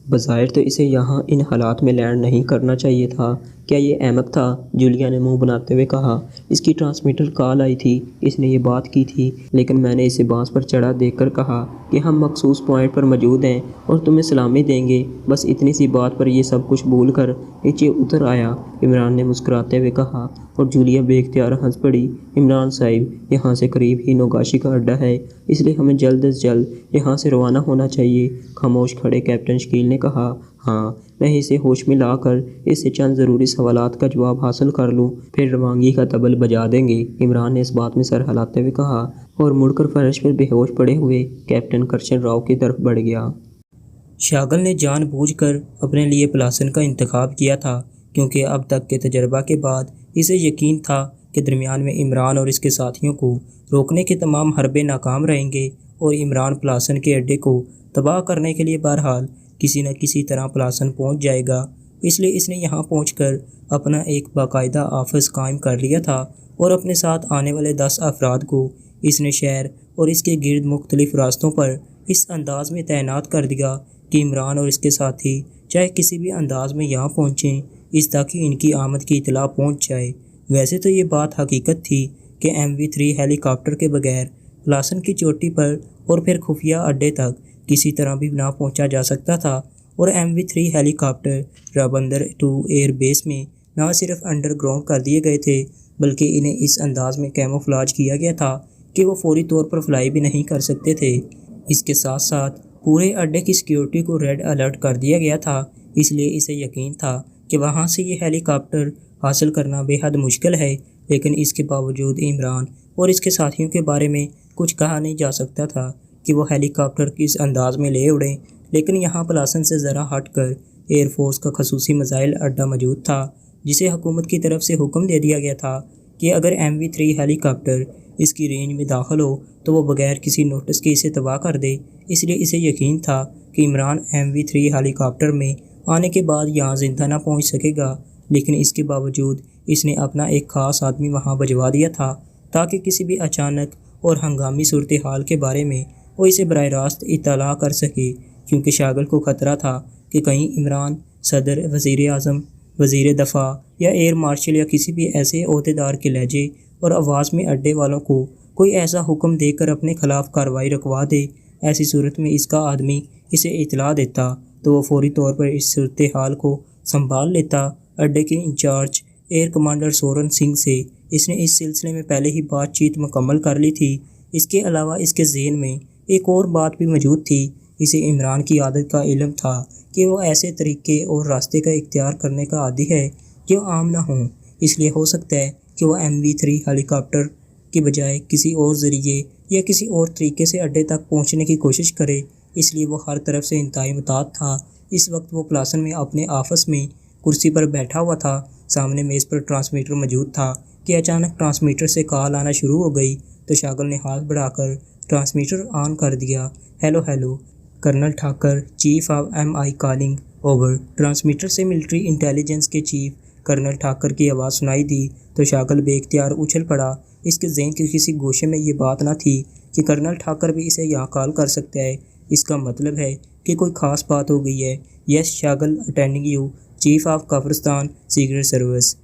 Speaker 1: بظاہر تو اسے یہاں ان حالات میں لینڈ نہیں کرنا چاہیے تھا۔ کیا یہ احمق تھا؟ جولیا نے منہ بناتے ہوئے کہا۔ اس کی ٹرانسمیٹر کال آئی تھی، اس نے یہ بات کی تھی، لیکن میں نے اسے بانس پر چڑھا دیکھ کر کہا کہ ہم مخصوص پوائنٹ پر موجود ہیں اور تمہیں سلامی دیں گے۔ بس اتنی سی بات پر یہ سب کچھ بھول کر نیچے اتر آیا، عمران نے مسکراتے ہوئے کہا، اور جولیا بے اختیار ہنس پڑی۔ عمران صاحب، یہاں سے قریب ہی نوگاشی کا اڈہ ہے، اس لیے ہمیں جلد از جلد یہاں سے روانہ ہونا چاہیے۔ خاموش کھڑے کیپٹن شکیل نے کہا، ہاں، میں اسے ہوش میں لا کر اس سے چند ضروری سوالات کا جواب حاصل کر لوں، پھر روانگی کا طبل بجا دیں گے۔ عمران نے اس بات میں سر ہلاتے ہوئے کہا اور مڑ کر فرش پر بے ہوش پڑے ہوئے کیپٹن کرشن راؤ کی طرف بڑھ گیا۔ شاگل نے جان بوجھ کر اپنے لیے پلاسن کا انتخاب کیا تھا، کیونکہ اب تک کے تجربہ کے بعد اسے یقین تھا کہ درمیان میں عمران اور اس کے ساتھیوں کو روکنے کے تمام حربے ناکام رہیں گے اور عمران پلاسن کے اڈے کو تباہ کرنے کے لیے بہرحال کسی نہ کسی طرح پلاسن پہنچ جائے گا۔ اس لیے اس نے یہاں پہنچ کر اپنا ایک باقاعدہ آفس قائم کر لیا تھا اور اپنے ساتھ آنے والے 10 افراد کو اس نے شہر اور اس کے گرد مختلف راستوں پر اس انداز میں تعینات کر دیا کہ عمران اور اس کے ساتھی چاہے کسی بھی انداز میں یہاں پہنچیں، اس تک ان کی آمد کی اطلاع پہنچ جائے۔ ویسے تو یہ بات حقیقت تھی کہ MV3 ہیلی کاپٹر کے بغیر پلاسن کی چوٹی پر اور پھر خفیہ اڈے تک کسی طرح بھی نہ پہنچا جا سکتا تھا، اور MV3 ہیلی کاپٹر رابندر 2 ایئر بیس میں نہ صرف انڈر گراؤنڈ کر دیے گئے تھے، بلکہ انہیں اس انداز میں کیموفلاج کیا گیا تھا کہ وہ فوری طور پر فلائی بھی نہیں کر سکتے تھے۔ اس کے ساتھ ساتھ پورے اڈے کی سیکیورٹی کو ریڈ الرٹ کر دیا گیا تھا، اس لیے اسے یقین تھا کہ وہاں سے یہ ہیلی کاپٹر حاصل کرنا بے حد مشکل ہے، لیکن اس کے باوجود عمران اور اس کے ساتھیوں کے بارے میں کچھ کہا نہیں جا سکتا تھا کہ وہ ہیلی کاپٹر کس انداز میں لے اڑیں۔ لیکن یہاں پلاسن سے ذرا ہٹ کر ایئر فورس کا خصوصی میزائل اڈہ موجود تھا، جسے حکومت کی طرف سے حکم دے دیا گیا تھا کہ اگر MV3 ہیلی کاپٹر اس کی رینج میں داخل ہو تو وہ بغیر کسی نوٹس کے اسے تباہ کر دے۔ اس لیے اسے یقین تھا کہ عمران MV3 ہیلی کاپٹر میں آنے کے بعد یہاں زندہ نہ پہنچ سکے گا، لیکن اس کے باوجود اس نے اپنا ایک خاص آدمی وہاں بھجوا دیا تھا تاکہ کسی بھی اچانک اور ہنگامی صورتحال کے بارے میں وہ اسے براہ راست اطلاع کر سکے، کیونکہ شاگل کو خطرہ تھا کہ کہیں عمران صدر، وزیر اعظم، وزیر دفاع یا ایئر مارشل یا کسی بھی ایسے عہدیدار کے لہجے اور آواز میں اڈے والوں کو کوئی ایسا حکم دے کر اپنے خلاف کارروائی رکوا دے۔ ایسی صورت میں اس کا آدمی اسے اطلاع دیتا تو وہ فوری طور پر اس صورتحال کو سنبھال لیتا۔ اڈے کے incharge air commander Soran Singh سے اس نے اس سلسلے میں پہلے ہی بات چیت مکمل کر لی تھی۔ اس کے علاوہ اس کے ذہن میں ایک اور بات بھی موجود تھی، اسے عمران کی عادت کا علم تھا کہ وہ ایسے طریقے اور راستے کا اختیار کرنے کا عادی ہے جو عام نہ ہوں، اس لیے ہو سکتا ہے کہ وہ MV3 ہیلی کاپٹر کی بجائے کسی اور ذریعے یا کسی اور طریقے سے اڈے تک پہنچنے کی کوشش کرے۔ اس لیے وہ ہر طرف سے انتہائی محتاط تھا۔ اس وقت وہ پلاسن میں اپنے آفس میں کرسی پر بیٹھا ہوا تھا، سامنے میز پر ٹرانسمیٹر موجود تھا کہ اچانک ٹرانسمیٹر سے کال آنا شروع ہو گئی تو شاگل نے ہاتھ بڑھا کر ٹرانسمیٹر آن کر دیا۔ Hello hello colonel Thakur, chief of MI calling over. Transmitter سے ملٹری انٹیلیجنس کے چیف کرنل ٹھاکر کی آواز سنائی دی تو شاگل بے اختیار اچھل پڑا۔ اس کے ذہن کے کسی گوشے میں یہ بات نہ تھی کہ کرنل ٹھاکر بھی اسے یہاں کال کر سکتا ہے۔ اس کا مطلب ہے کہ کوئی خاص بات ہو گئی ہے۔ Yes Shagal, attending you, chief of Kafiristan secret service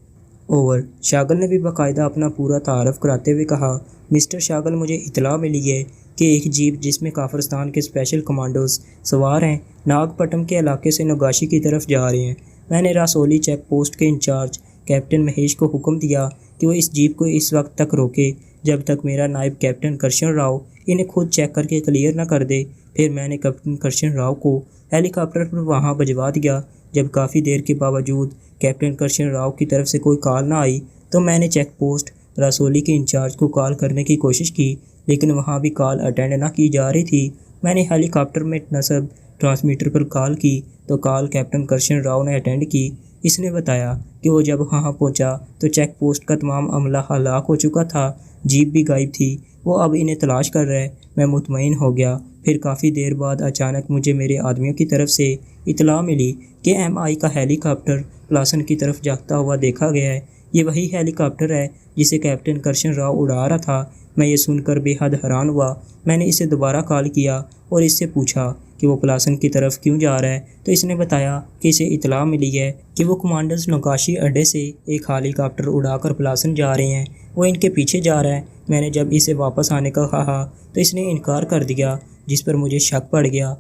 Speaker 1: over. Shagal نے بھی باقاعدہ اپنا پورا تعارف کراتے ہوئے کہا، مسٹر شاگل، مجھے اطلاع ملی ہے کہ ایک جیپ جس میں کافرستان کے اسپیشل کمانڈوز سوار ہیں ناگ پٹم کے علاقے سے نوگاشی کی طرف جا رہے ہیں۔ میں نے راسولی چیک پوسٹ کے انچارج کیپٹن مہیش کو حکم دیا کہ وہ اس جیپ کو اس وقت تک روکے جب تک میرا نائب کیپٹن کرشن راؤ انہیں خود چیک کر کے کلیئر نہ کر دے۔ پھر میں نے کیپٹن کرشن راؤ کو ہیلی کاپٹر پر وہاں بھجوا دیا۔ جب کافی دیر کے باوجود کیپٹن کرشن راؤ کی طرف سے کوئی کال نہ آئی تو میں نے چیک پوسٹ راسولی کے انچارج کو کال کرنے کی کوشش کی، لیکن وہاں بھی کال اٹینڈ نہ کی جا رہی تھی۔ میں نے ہیلی کاپٹر میں نصب ٹرانسمیٹر پر کال کی تو کال کیپٹن کرشن راؤ نے اٹینڈ کی۔ اس نے بتایا کہ وہ جب وہاں پہنچا تو چیک پوسٹ کا تمام عملہ ہلاک ہو چکا تھا، جیپ بھی غائب تھی، وہ اب انہیں تلاش کر رہے۔ میں مطمئن ہو گیا۔ پھر کافی دیر بعد اچانک مجھے میرے آدمیوں کی طرف سے اطلاع ملی کہ MI کا ہیلی کاپٹر پلاسن کی طرف جاتا ہوا دیکھا گیا ہے۔ یہ وہی ہیلی کاپٹر ہے جسے کیپٹن کرشن راؤ اڑا رہا تھا۔ میں یہ سن کر بے حد حیران ہوا۔ میں نے اسے دوبارہ کال کیا اور اس سے پوچھا
Speaker 2: کہ وہ پلاسن کی طرف کیوں جا رہا ہے تو اس نے بتایا کہ اسے اطلاع ملی ہے کہ وہ کمانڈرز نوکاشی اڈے سے ایک ہیلی کاپٹر اڑا کر پلاسن جا رہے ہیں، وہ ان کے پیچھے جا رہا ہے۔ میں نے جب اسے واپس آنے کا کہا تو اس نے انکار کر دیا، جس پر مجھے شک پڑ گیا۔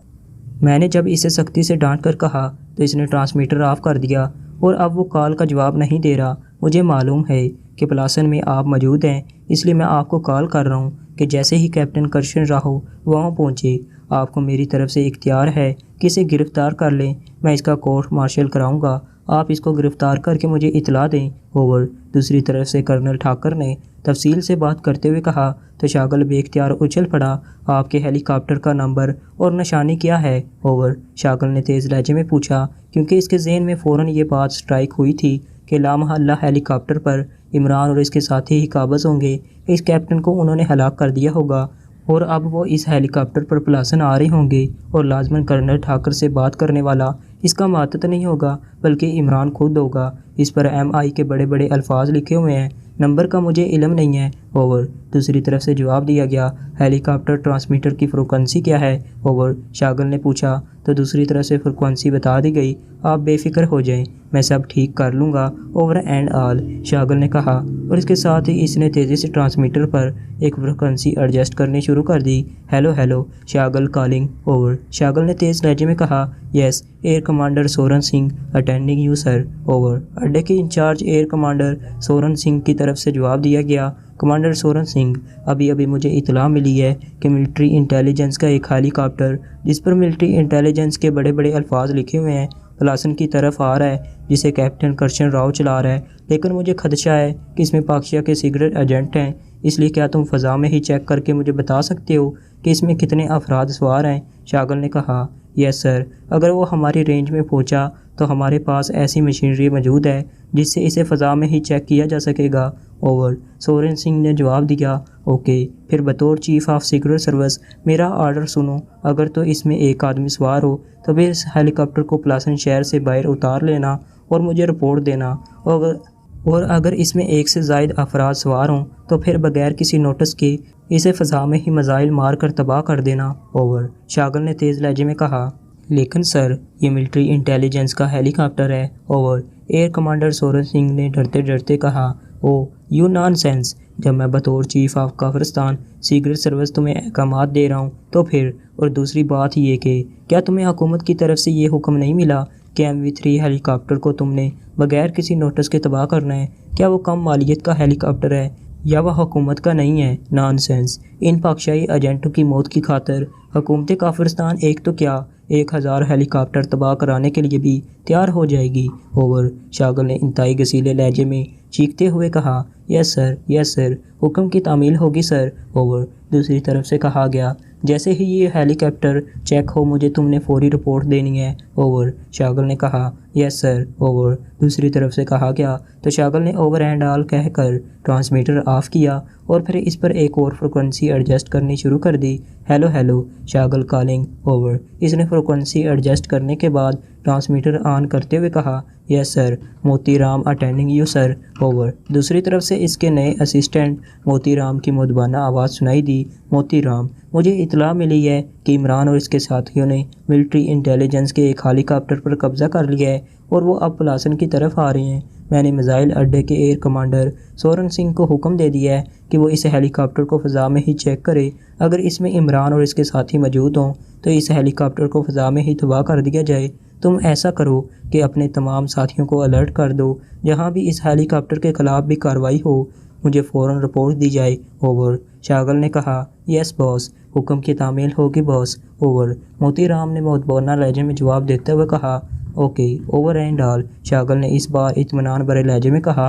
Speaker 2: میں نے جب اسے سختی سے ڈانٹ کر کہا تو اس نے ٹرانسمیٹر آف کر دیا اور اب وہ کال کا جواب نہیں دے رہا۔ مجھے معلوم ہے کہ پلاسن میں آپ موجود ہیں، اس لیے میں آپ کو کال کر رہا ہوں کہ جیسے ہی کیپٹن کرشن راہو وہاں پہنچے، آپ کو میری طرف سے اختیار ہے کہ اسے گرفتار کر لیں۔ میں اس کا کورٹ مارشل کراؤں گا، آپ اس کو گرفتار کر کے مجھے اطلاع دیں، اوور۔ دوسری طرف سے کرنل ٹھاکر نے تفصیل سے بات کرتے ہوئے کہا تو شاگل بے اختیار اچھل پڑا۔ آپ کے ہیلی کاپٹر کا نمبر اور نشانی کیا ہے، اوور؟ شاگل نے تیز لہجے میں پوچھا، کیونکہ اس کے ذہن میں فوراً یہ بات سٹرائک ہوئی تھی کہ لامحالہ ہیلی کاپٹر پر عمران اور اس کے ساتھی ہی قابض ہوں گے۔ اس کیپٹن کو انہوں نے ہلاک کر دیا ہوگا اور اب وہ اس ہیلی کاپٹر پر پلاسن آ رہے ہوں گے، اور لازماً کرنل ٹھاکر سے بات کرنے والا اس کا ماتحت نہیں ہوگا بلکہ عمران خود ہوگا۔ اس پر MI کے بڑے بڑے الفاظ لکھے ہوئے ہیں، نمبر کا مجھے علم نہیں ہے، اوور۔ دوسری طرف سے جواب دیا گیا، ہیلی کاپٹر ٹرانسمیٹر کی فریکوینسی کیا ہے، اوور؟ شاگل نے پوچھا تو دوسری طرف سے فریکوینسی بتا دی گئی۔ آپ بے فکر ہو جائیں، میں سب ٹھیک کر لوں گا، اوور اینڈ آل، شاگل نے کہا، اور اس کے ساتھ ہی اس نے تیزی سے ٹرانسمیٹر پر ایک فریکوینسی ایڈجسٹ کرنی شروع کر دی۔ Hello hello Shagal calling, over. Shagal نے تیز لہجے میں کہا، yes air commander Soran Singh attending you sir, over. اڈے کے incharge air commander Soran Singh کی طرف سے جواب دیا گیا، کمانڈر سورن سنگھ، ابھی مجھے اطلاع ملی ہے کہ ملٹری انٹیلیجنس کا ایک ہیلی کاپٹر جس پر ملٹری انٹیلیجنس کے بڑے بڑے الفاظ لکھے ہوئے ہیں پلاسن کی طرف آ رہا ہے، جسے کیپٹن کرشن راؤ چلا رہا ہے، لیکن مجھے خدشہ ہے کہ اس میں پاکشیا کے سیکرٹ ایجنٹ ہیں، اس لیے کیا تم فضا میں ہی چیک کر کے مجھے بتا سکتے ہو کہ اس میں کتنے افراد سوار ہیں؟ شاگل نے کہا، یس سر، اگر وہ ہماری رینج میں پہنچا تو ہمارے پاس ایسی مشینری موجود ہے جس سے اسے فضا میں ہی چیک کیا جا سکے گا، اوور۔ سورن سنگھ نے جواب دیا، اوکے، پھر بطور چیف آف سیکرٹ سروس میرا آرڈر سنو، اگر تو اس میں ایک آدمی سوار ہو تو پھر اس ہیلی کاپٹر کو پلاسن شہر سے باہر اتار لینا اور مجھے رپورٹ دینا، اور اگر اس میں ایک سے زائد افراد سوار ہوں تو پھر بغیر کسی نوٹس کے اسے فضا میں ہی میزائل مار کر تباہ کر دینا، اوور۔ شاگل نے تیز لہجے میں کہا، لیکن سر یہ ملٹری انٹیلیجنس کا ہیلی کاپٹر ہے، over. Year commander Soran Singh نے ڈرتے ڈرتے کہا، او یو نان سینس، جب میں بطور chief of Kafiristan secret service تمہیں احکامات دے رہا ہوں تو پھر، اور دوسری بات یہ کہ کیا تمہیں حکومت کی طرف سے یہ حکم نہیں ملا کہ MV3 ہیلی کاپٹر کو تم نے بغیر کسی نوٹس کے تباہ کرنا ہے؟ کیا وہ کم مالیت کا ہیلی کاپٹر ہے یا وہ حکومت کا نہیں ہے؟ نان سینس، ان پاکشائی ایجنٹوں کی موت کی خاطر حکومت کافرستان ایک تو کیا 1000 ہیلی کاپٹر تباہ کرانے کے لیے بھی تیار ہو جائے گی، اوور۔ شاگل نے انتہائی گسیلے لہجے میں چیختے ہوئے کہا، یس سر، یس سر، حکم کی تعمیل ہوگی سر، اوور۔ دوسری طرف سے کہا گیا، جیسے ہی یہ ہیلی کاپٹر چیک ہو مجھے تم نے فوری رپورٹ دینی ہے، اوور۔ شاگل نے کہا، یس سر، اوور۔ دوسری طرف سے کہا گیا تو شاگل نے اوور اینڈ آل کہہ کر ٹرانسمیٹر آف کیا اور پھر اس پر ایک اور فریکوینسی ایڈجسٹ کرنی شروع کر دی۔ Hello hello Shagal calling, over. اس نے فریکوینسی ایڈجسٹ کرنے کے بعد ٹرانسمیٹر آن کرتے ہوئے کہا، yes sir, Moti Ram attending you sir, over. دوسری طرف سے اس کے نئے اسسٹنٹ موتی رام کی مدبانہ آواز سنائی دی، موتی رام، مجھے اطلاع ملی ہے کہ عمران اور اس کے ساتھیوں نے ملٹری انٹیلیجنس کے ایک ہیلی کاپٹر پر قبضہ کر لیا ہے اور وہ اب پلاسن کی طرف آ رہے ہیں۔ میں نے میزائل اڈے کے ایئر کمانڈر سورن سنگھ کو حکم دے دیا ہے کہ وہ اس ہیلی کاپٹر کو فضا میں ہی چیک کرے، اگر اس میں عمران اور اس کے ساتھی موجود ہوں تو اس ہیلی کاپٹر کو فضا میں ہی تباہ کر دیا جائے۔ تم ایسا کرو کہ اپنے تمام ساتھیوں کو الرٹ کر دو، جہاں بھی اس ہیلی کاپٹر کے خلاف بھی کارروائی ہو مجھے فوراً رپورٹ دی جائے، اوور۔ شاگل نے کہا، یس باس، حکم کی تعمیل ہوگی باس، اوور۔ موتی رام نے مدبانہ لہجے میں جواب دیتے ہوئے کہا، اوکے، اوور اینڈ آل۔ شاگل نے اس بار اطمینان بھرے لہجے میں کہا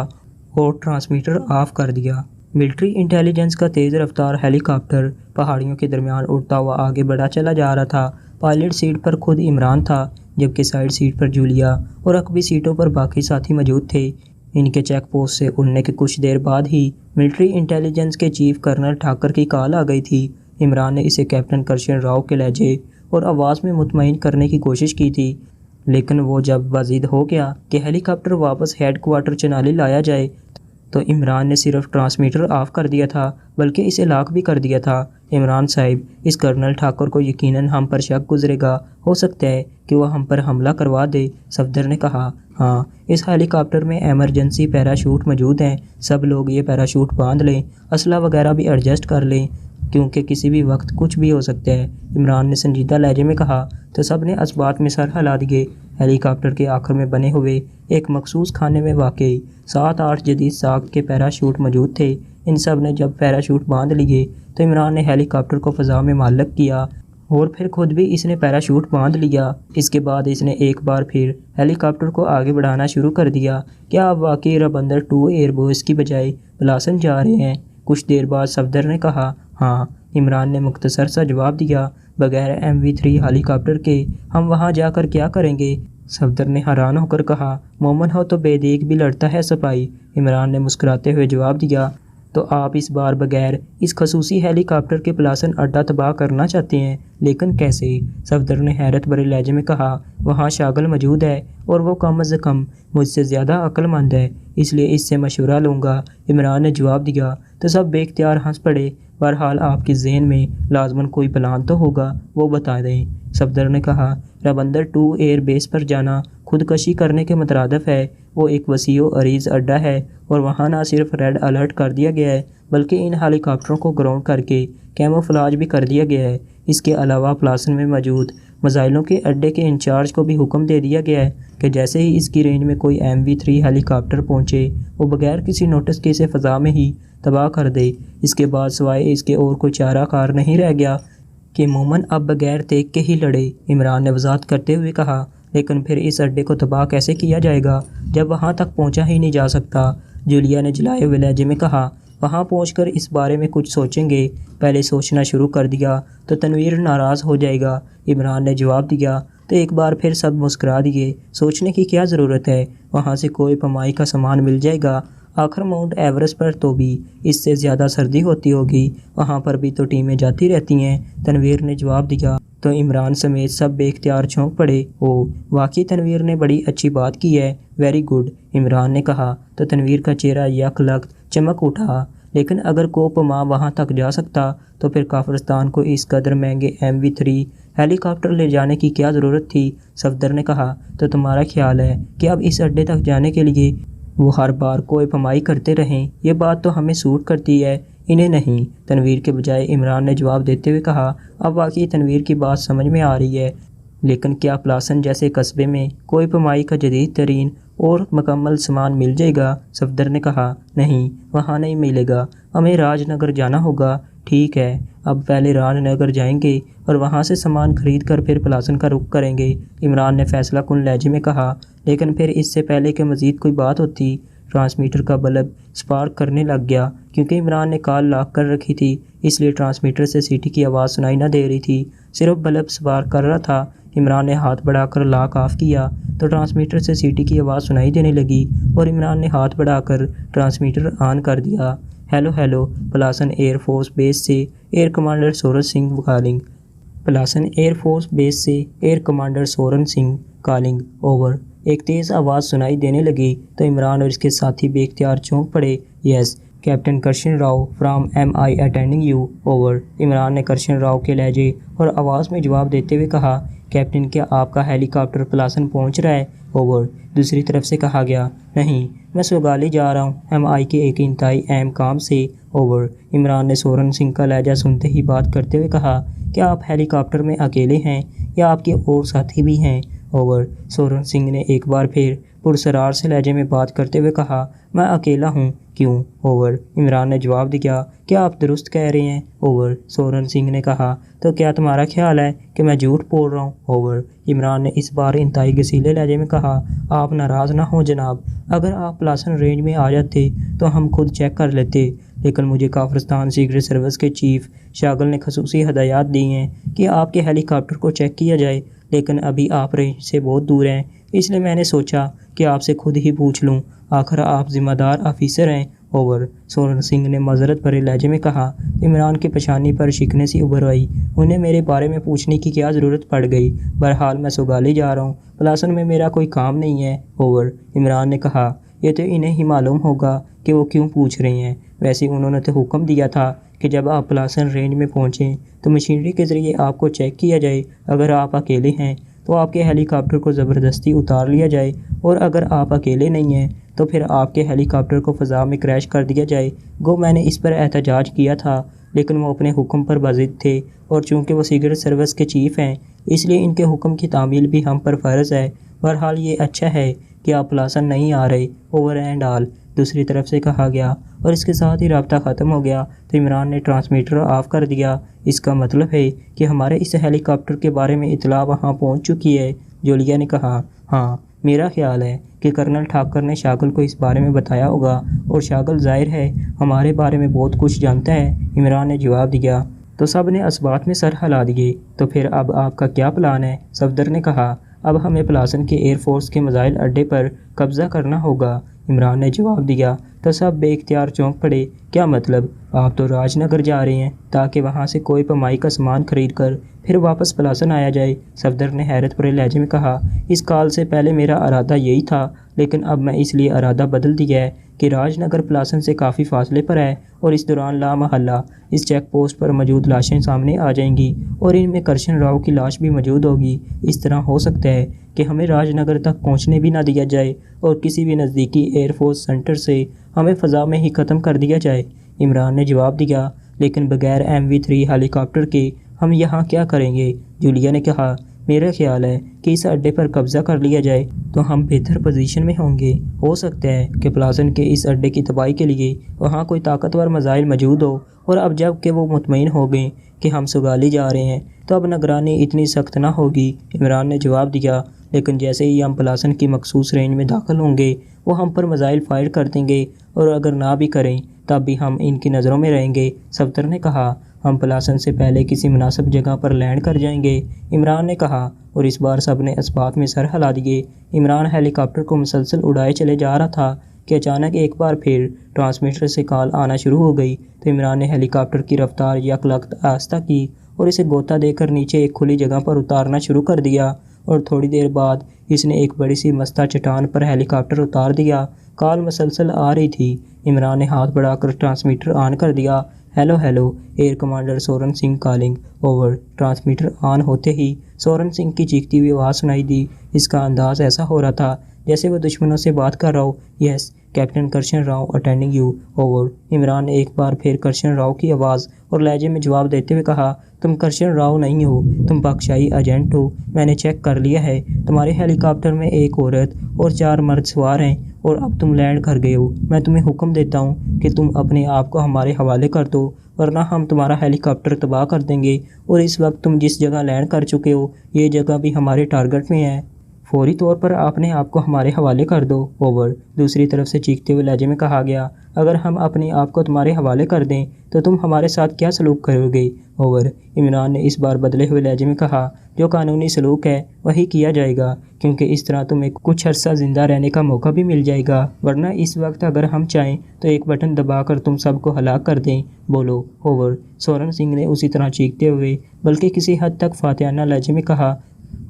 Speaker 2: اور ٹرانسمیٹر آف کر دیا۔ ملٹری انٹیلیجنس کا تیز رفتار ہیلی کاپٹر پہاڑیوں کے درمیان اڑتا ہوا آگے بڑھا چلا جا رہا تھا۔ پائلٹ سیٹ پر خود عمران تھا، جبکہ سائیڈ سیٹ پر جولیا اور عقبی سیٹوں پر باقی ساتھی موجود تھے۔ ان کے چیک پوسٹ سے اڑنے کے کچھ دیر بعد ہی ملٹری انٹیلیجنس کے چیف کرنل ٹھاکر کی کال آ گئی تھی۔ عمران نے اسے کیپٹن کرشن راؤ کے لہجے اور آواز میں مطمئن کرنے کی کوشش کی تھی، لیکن وہ جب واضح ہو گیا کہ ہیلی کاپٹر واپس ہیڈ کوارٹر چنالی لایا جائے تو عمران نے صرف ٹرانسمیٹر آف کر دیا تھا بلکہ اسے لاک بھی کر دیا تھا۔ عمران صاحب، اس کرنل ٹھاکر کو یقیناً ہم پر شک گزرے گا، ہو سکتا ہے کہ وہ ہم پر حملہ کروا دے۔ صفدر نے کہا، ہاں، اس ہیلی کاپٹر میں ایمرجنسی پیراشوٹ موجود ہیں، سب لوگ یہ پیراشوٹ باندھ لیں، اسلحہ وغیرہ بھی ایڈجسٹ کر لیں کیونکہ کسی بھی وقت کچھ بھی ہو سکتا ہے۔ عمران نے سنجیدہ لہجے میں کہا تو سب نے اسبات میں سر ہلا دیے۔ ہیلی کاپٹر کے آخر میں بنے ہوئے ایک مخصوص خانے میں واقع 7-8 جدید ساخت کے پیراشوٹ موجود تھے۔ ان سب نے جب پیراشوٹ باندھ لیے تو عمران نے ہیلی کاپٹر کو فضا میں معلق کیا اور پھر خود بھی اس نے پیراشوٹ باندھ لیا۔ اس کے بعد اس نے ایک بار پھر ہیلی کاپٹر کو آگے بڑھانا شروع کر دیا۔ کیا آپ واقعی رابندر 2 ایئر بیس کی بجائے پلاسن جا رہے ہیں؟ کچھ دیر بعد صفدر نے کہا، ہاں۔ عمران نے مختصر سا جواب دیا، بغیر MV3 ہیلی کاپٹر کے ہم وہاں جا کر کیا کریں گے؟ صفدر نے حیران ہو کر کہا، مومن ہو تو بے دیگ بھی لڑتا ہے سپاہی۔ عمران نے مسکراتے ہوئے جواب دیا، تو آپ اس بار بغیر اس خصوصی ہیلی کاپٹر کے پلاسن اڈہ تباہ کرنا چاہتے ہیں، لیکن کیسے؟ صفدر نے حیرت بھرے لہجے میں کہا، وہاں شاغل موجود ہے اور وہ کم از کم مجھ سے زیادہ عقل مند ہے، اس لیے اس سے مشورہ لوں گا۔ عمران نے جواب دیا تو سب بے اختیار ہنس پڑے۔ بہرحال آپ کے ذہن میں لازماً کوئی پلان تو ہوگا، وہ بتا دیں۔ صفدر نے کہا، رابندر 2 ایئر بیس پر جانا خودکشی کرنے کے مترادف ہے۔ وہ ایک وسیع و عریض اڈہ ہے اور وہاں نہ صرف ریڈ الرٹ کر دیا گیا ہے بلکہ ان ہیلی کاپٹروں کو گراؤنڈ کر کے کیموفلاج بھی کر دیا گیا ہے۔ اس کے علاوہ پلاسن میں موجود میزائلوں کے اڈے کے انچارج کو بھی حکم دے دیا گیا ہے کہ جیسے ہی اس کی رینج میں کوئی MV3 ہیلی کاپٹر پہنچے وہ بغیر کسی نوٹس کے اسے فضا میں ہی تباہ کر دے۔ اس کے بعد سوائے اس کے اور کوئی چارہ کار نہیں رہ گیا کہ مومن اب بغیر دیکھ کے ہی لڑے۔ عمران نے وضاحت کرتے ہوئے کہا، لیکن پھر اس اڈے کو تباہ کیسے کیا جائے گا جب وہاں تک پہنچا ہی نہیں جا سکتا؟ جولیا نے جلائے ہوئے لہجے میں کہا، وہاں پہنچ کر اس بارے میں کچھ سوچیں گے۔ پہلے سوچنا شروع کر دیا تو تنویر ناراض ہو جائے گا۔ عمران نے جواب دیا تو ایک بار پھر سب مسکرا دیے۔ سوچنے کی کیا ضرورت ہے، وہاں سے کوئی پمائی کا سامان مل جائے گا۔ آخر ماؤنٹ ایورسٹ پر تو بھی اس سے زیادہ سردی ہوتی ہوگی، وہاں پر بھی تو ٹیمیں جاتی رہتی ہیں۔ تنویر نے جواب دیا تو عمران سمیت سب بے اختیار چونک پڑے۔ او، واقعی تنویر نے بڑی اچھی بات کی ہے، ویری گڈ، عمران نے کہا تو تنویر کا چہرہ یک لخت چمک اٹھا۔ لیکن اگر کوپما وہاں تک جا سکتا تو پھر کافرستان کو اس قدر مہنگے MV3 ہیلی کاپٹر لے جانے کی کیا ضرورت تھی؟ صفدر نے کہا، تو تمہارا خیال ہے کہ اب اس اڈے تک جانے کے لیے وہ ہر بار کوئی پمائی کرتے رہیں؟ یہ بات تو ہمیں سوٹ کرتی ہے، انہیں نہیں۔ تنویر کے بجائے عمران نے جواب دیتے ہوئے کہا، اب واقعی تنویر کی بات سمجھ میں آ رہی ہے، لیکن کیا پلاسن جیسے قصبے میں کوئی پمائی کا جدید ترین اور مکمل سامان مل جائے گا؟ صفدر نے کہا، نہیں، وہاں نہیں ملے گا، ہمیں راج نگر جانا ہوگا۔ ٹھیک ہے، اب پہلے راج نگر جائیں گے اور وہاں سے سامان خرید کر پھر پلاسن کا رخ کریں گے، عمران نے فیصلہ کن لہجے میں کہا۔ لیکن پھر اس سے پہلے کہ مزید کوئی بات ہوتی، ٹرانسمیٹر کا بلب سپارک کرنے لگ گیا۔ کیونکہ عمران نے کال لاک کر رکھی تھی اس لیے ٹرانسمیٹر سے سیٹی کی آواز سنائی نہ دے رہی تھی، صرف بلب سپارک کر رہا تھا۔ عمران نے ہاتھ بڑھا کر لاک آف کیا تو ٹرانسمیٹر سے سیٹی کی آواز سنائی دینے لگی اور عمران نے ہاتھ بڑھا کر ٹرانسمیٹر آن کر دیا۔ Hello, Palasan air force base سے air commander Soran Singh calling. Palasan air force base سے air commander Soran Singh calling, over. ایک تیز آواز سنائی دینے لگی تو عمران اور اس کے ساتھی بے اختیار چونک پڑے۔ Yes, captain Krishan Rao from MI attending you, over. Imran نے کرشن راؤ کے لہجے اور آواز میں جواب دیتے ہوئے کہا، کیپٹن کیا آپ کا ہیلی کاپٹر پلاسن پہنچ رہا ہے، اوور۔ دوسری طرف سے کہا گیا، نہیں، میں سوگالی جا رہا ہوں MI کے ایک انتہائی اہم کام سے، اوور۔ عمران نے سورن سنگھ کا لہجہ سنتے ہی بات کرتے ہوئے کہا، کیا آپ ہیلی کاپٹر میں اکیلے ہیں یا آپ کے اور ساتھی بھی ہیں، اوور۔ سورن سنگھ نے ایک بار پھر پرسرار سے لہجے میں بات کرتے ہوئے کہا، میں اکیلا ہوں، کیوں، اوور۔ عمران نے جواب دیا، کیا آپ درست کہہ رہے ہیں، اوور۔ سورن سنگھ نے کہا، تو کیا تمہارا خیال ہے کہ میں جھوٹ بول رہا ہوں، اوور۔ عمران نے اس بار انتہائی گسیلے لہجے میں کہا، آپ ناراض نہ ہوں جناب، اگر آپ پلاسن رینج میں آ جاتے تو ہم خود چیک کر لیتے، لیکن مجھے کافرستان سیکرٹ سروس کے چیف شاغل نے خصوصی ہدایات دی ہیں کہ آپ کے ہیلی کاپٹر کو چیک کیا جائے، لیکن ابھی آپ رینج سے بہت دور ہیں، اس لیے میں نے سوچا کہ آپ سے خود ہی پوچھ لوں، آخر آپ ذمہ دار آفیسر ہیں، اوور۔ سورن سنگھ نے معذرت بھرے لہجے میں کہا۔ عمران کی پیشانی پر شکنیں سی ابھر آئی، انہیں میرے بارے میں پوچھنے کی کیا ضرورت پڑ گئی، بہرحال میں سوگالی جا رہا ہوں، پلاسن میں میرا کوئی کام نہیں ہے، اوور۔ عمران نے کہا، یہ تو انہیں ہی معلوم ہوگا کہ وہ کیوں پوچھ رہے ہیں۔ ویسے انہوں نے تو حکم دیا تھا کہ جب آپ پلاسن رینج میں پہنچیں تو مشینری کے ذریعے آپ کو چیک کیا جائے۔ اگر آپ اکیلے ہیں تو آپ کے ہیلی کاپٹر کو زبردستی اتار لیا جائے، اور اگر آپ اکیلے نہیں ہیں تو پھر آپ کے ہیلی کاپٹر کو فضا میں کریش کر دیا جائے۔ گو میں نے اس پر احتجاج کیا تھا، لیکن وہ اپنے حکم پر بضد تھے، اور چونکہ وہ سیکرٹ سروس کے چیف ہیں اس لیے ان کے حکم کی تعمیل بھی ہم پر فرض ہے۔ بہرحال یہ اچھا ہے کہ آپ پلاسن نہیں آ رہے، اوور اینڈ آل، دوسری طرف سے کہا گیا، اور اس کے ساتھ ہی رابطہ ختم ہو گیا تو عمران نے ٹرانسمیٹر آف کر دیا۔ اس کا مطلب ہے کہ ہمارے اس ہیلی کاپٹر کے بارے میں اطلاع وہاں پہنچ چکی ہے۔ جولیا نے کہا، ہاں، میرا خیال ہے کہ کرنل ٹھاکر نے شاگل کو اس بارے میں بتایا ہوگا، اور شاگل ظاہر ہے ہمارے بارے میں بہت کچھ جانتا ہے۔ عمران نے جواب دیا تو سب نے اثبات میں سر ہلا دیے۔ تو پھر اب آپ کا کیا پلان ہے؟ صفدر نے کہا، اب ہمیں پلاسن کے ایئر فورس کے میزائل اڈے پر قبضہ کرنا ہوگا۔ عمران نے جواب دیا تو سب بے اختیار چونک پڑے۔ کیا مطلب؟ آپ تو راج نگر جا رہے ہیں تاکہ وہاں سے کوئی پمائی کا سامان خرید کر پھر واپس پلاسن آیا جائے؟ صفدر نے حیرت بھرے لہجے میں کہا، اس کال سے پہلے میرا ارادہ یہی تھا، لیکن اب میں اس لیے ارادہ بدل دیا ہے کہ راج نگر پلاسن سے کافی فاصلے پر ہے، اور اس دوران لا محالہ اس چیک پوسٹ پر موجود لاشیں سامنے آ جائیں گی، اور ان میں کرشن راؤ کی لاش بھی موجود ہوگی۔ اس طرح ہو سکتا ہے کہ ہمیں راج نگر تک پہنچنے بھی نہ دیا جائے، اور کسی بھی نزدیکی ایئر فورس سینٹر سے ہمیں فضا میں ہی ختم کر دیا جائے۔ عمران نے جواب دیا، لیکن بغیر MV3 ہیلی کاپٹر کے ہم یہاں کیا کریں گے؟ جولیا نے کہا، میرا خیال ہے کہ اس اڈے پر قبضہ کر لیا جائے تو ہم بہتر پوزیشن میں ہوں گے۔ ہو سکتا ہے کہ پلاسن کے اس اڈے کی تباہی کے لیے وہاں کوئی طاقتور میزائل موجود ہو، اور اب جب کہ وہ مطمئن ہو گئے کہ ہم سگالی جا رہے ہیں تو اب نگرانی اتنی سخت نہ ہوگی۔ عمران نے جواب دیا، لیکن جیسے ہی ہم پلاسن کی مخصوص رینج میں داخل ہوں گے وہ ہم پر میزائل فائر کر دیں گے، اور اگر نہ بھی کریں تب بھی ہم ان کی نظروں میں رہیں گے۔ صفدر نے کہا، ہم پلاسن سے پہلے کسی مناسب جگہ پر لینڈ کر جائیں گے، عمران نے کہا، اور اس بار سب نے اثبات میں سر ہلا دیے۔ عمران ہیلی کاپٹر کو مسلسل اڑائے چلے جا رہا تھا کہ اچانک ایک بار پھر ٹرانسمیٹر سے کال آنا شروع ہو گئی تو عمران نے ہیلی کاپٹر کی رفتار یک لخت آہستہ کی اور اسے غوطہ دے کر نیچے ایک کھلی جگہ پر اتارنا شروع کر دیا، اور تھوڑی دیر بعد اس نے ایک بڑی سی مستہ چٹان پر ہیلی کاپٹر اتار دیا۔ کال مسلسل آ رہی تھی۔ عمران نے ہاتھ بڑھا کر ٹرانسمیٹر آن کر دیا۔ Hello hello, year commander Soran Singh calling, over. Transmitter آن ہوتے ہی سورن سنگھ کی چیختی ہوئی آواز سنائی دی۔ اس کا انداز ایسا ہو رہا تھا جیسے وہ دشمنوں سے بات کر رہا ہو۔ Yes captain Krishan Rao attending you, over. Imran نے ایک بار پھر کرشن راؤ کی آواز اور لہجے میں جواب دیتے ہوئے کہا، تم کرشن راؤ نہیں ہو، تم پاکشاہی ایجنٹ ہو، میں نے چیک کر لیا ہے، تمہارے ہیلی کاپٹر میں ایک عورت اور 4 مرد سوار ہیں، اور اب تم لینڈ کر گئے ہو۔ میں تمہیں حکم دیتا ہوں کہ تم اپنے آپ کو ہمارے حوالے کر دو، ورنہ ہم تمہارا ہیلی کاپٹر تباہ کر دیں گے، اور اس وقت تم جس جگہ لینڈ کر چکے ہو یہ جگہ بھی ہمارے ٹارگٹ میں ہے۔ فوری طور پر اپنے آپ کو ہمارے حوالے کر دو، اوور۔ دوسری طرف سے چیختے ہوئے لہجے میں کہا گیا، اگر ہم اپنے آپ کو تمہارے حوالے کر دیں تو تم ہمارے ساتھ کیا سلوک کرو گے، اوور۔ عمران نے اس بار بدلے ہوئے لہجے میں کہا، جو قانونی سلوک ہے وہی کیا جائے گا، کیونکہ اس طرح تمہیں کچھ عرصہ زندہ رہنے کا موقع بھی مل جائے گا، ورنہ اس وقت اگر ہم چاہیں تو ایک بٹن دبا کر تم سب کو ہلاک کر دیں، بولو، اوور۔ سورن سنگھ نے اسی طرح چیختے ہوئے بلکہ کسی حد تک فاتحانہ لہجے میں کہا،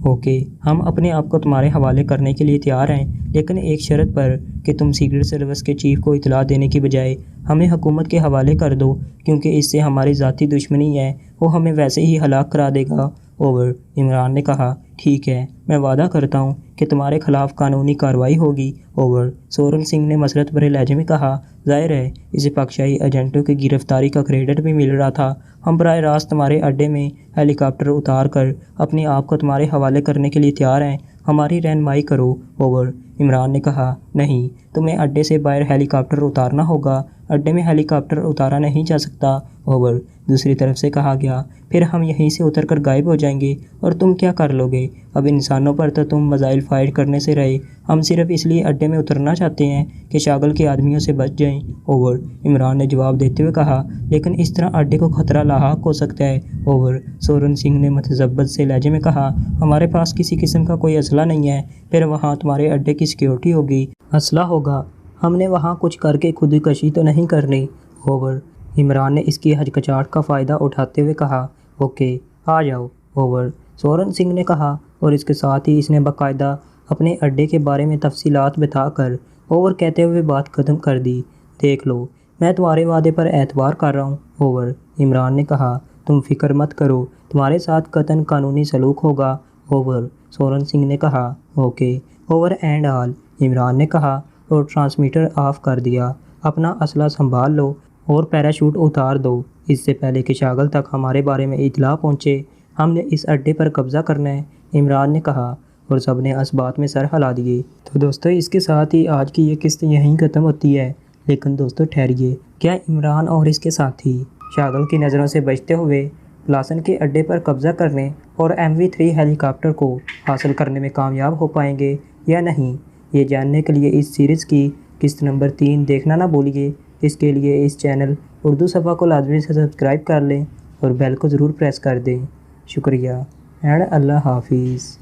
Speaker 2: اوکے، ہم اپنے آپ کو تمہارے حوالے کرنے کے لیے تیار ہیں، لیکن ایک شرط پر کہ تم سیکرٹ سروس کے چیف کو اطلاع دینے کی بجائے ہمیں حکومت کے حوالے کر دو، کیونکہ اس سے ہماری ذاتی دشمنی ہے، وہ ہمیں ویسے ہی ہلاک کرا دے گا، اوور۔ عمران نے کہا، ٹھیک ہے، میں وعدہ کرتا ہوں کہ تمہارے خلاف قانونی کارروائی ہوگی، اوور۔ سورن سنگھ نے مسرت بھرے لہجے میں کہا، ظاہر ہے اسے پاکشاہی ایجنٹوں کی گرفتاری کا کریڈٹ بھی مل رہا تھا، ہم براہ راست تمہارے اڈے میں ہیلی کاپٹر اتار کر اپنے آپ کو تمہارے حوالے کرنے کے لیے تیار ہیں، ہماری رہنمائی کرو، اوور۔ عمران نے کہا، نہیں، تمہیں اڈے سے باہر ہیلی کاپٹر اتارنا ہوگا، اڈے میں ہیلی کاپٹر اتارا نہیں جا سکتا، اوور۔ دوسری طرف سے کہا گیا، پھر ہم یہیں سے اتر کر غائب ہو جائیں گے، اور تم کیا کر لو گے؟ اب انسانوں پر تو تم میزائل فائر کرنے سے رہے، ہم صرف اس لیے اڈے میں اترنا چاہتے ہیں کہ شاگل کے آدمیوں سے بچ جائیں، اوور۔ عمران نے جواب دیتے ہوئے کہا، لیکن اس طرح اڈے کو خطرہ لاحق ہو سکتا ہے، اوور۔ سورن سنگھ نے متذبذب سے لہجے میں کہا، ہمارے پاس کسی قسم کا کوئی اسلحہ نہیں ہے، پھر وہاں تمہارے اڈے کی سیکیورٹی ہوگی، اسلحہ ہوگا، ہم نے وہاں کچھ کر کے خودکشی تو نہیں کرنی، اوور۔ عمران نے اس کی ہچکچاہٹ کا فائدہ اٹھاتے ہوئے کہا، اوکے، آ جاؤ، اوور۔ سورن سنگھ نے کہا، اور اس کے ساتھ ہی اس نے باقاعدہ اپنے اڈے کے بارے میں تفصیلات بتا کر اوور کہتے ہوئے بات ختم کر دی۔ دیکھ لو، میں تمہارے وعدے پر اعتبار کر رہا ہوں اوور، عمران نے کہا۔ تم فکر مت کرو، تمہارے ساتھ قطعاً قانونی سلوک ہوگا اوور، سورن سنگھ نے کہا۔ اوکے اوور اینڈ آل، عمران نے کہا اور ٹرانسمیٹر آف کر دیا۔ اپنا اسلحہ سنبھال لو اور پیراشوٹ اتار دو، اس سے پہلے کہ شاغل تک ہمارے بارے میں اطلاع پہنچے۔ ہم نے اس اڈے پر قبضہ کرنا ہے، عمران نے کہا، اور سب نے اس بات میں سر ہلا دیے۔ تو دوستو اس کے ساتھ ہی آج کی یہ قسط یہیں ختم ہوتی ہے، لیکن دوستو ٹھہریے، کیا عمران اور اس کے ساتھی شاغل کی نظروں سے بچتے ہوئے پلاسن کے اڈے پر قبضہ کرنے اور MV3 ہیلی کاپٹر کو حاصل کرنے میں کامیاب ہو پائیں گے یا نہیں؟ یہ جاننے کے لیے اس سیریز کی قسط نمبر 3 دیکھنا نہ بھولیے۔ اس کے لیے اس چینل اردو صفحہ کو لازمی سے سبسکرائب کر لیں اور بیل کو ضرور پریس کر دیں۔ شکریہ اینڈ اللہ حافظ۔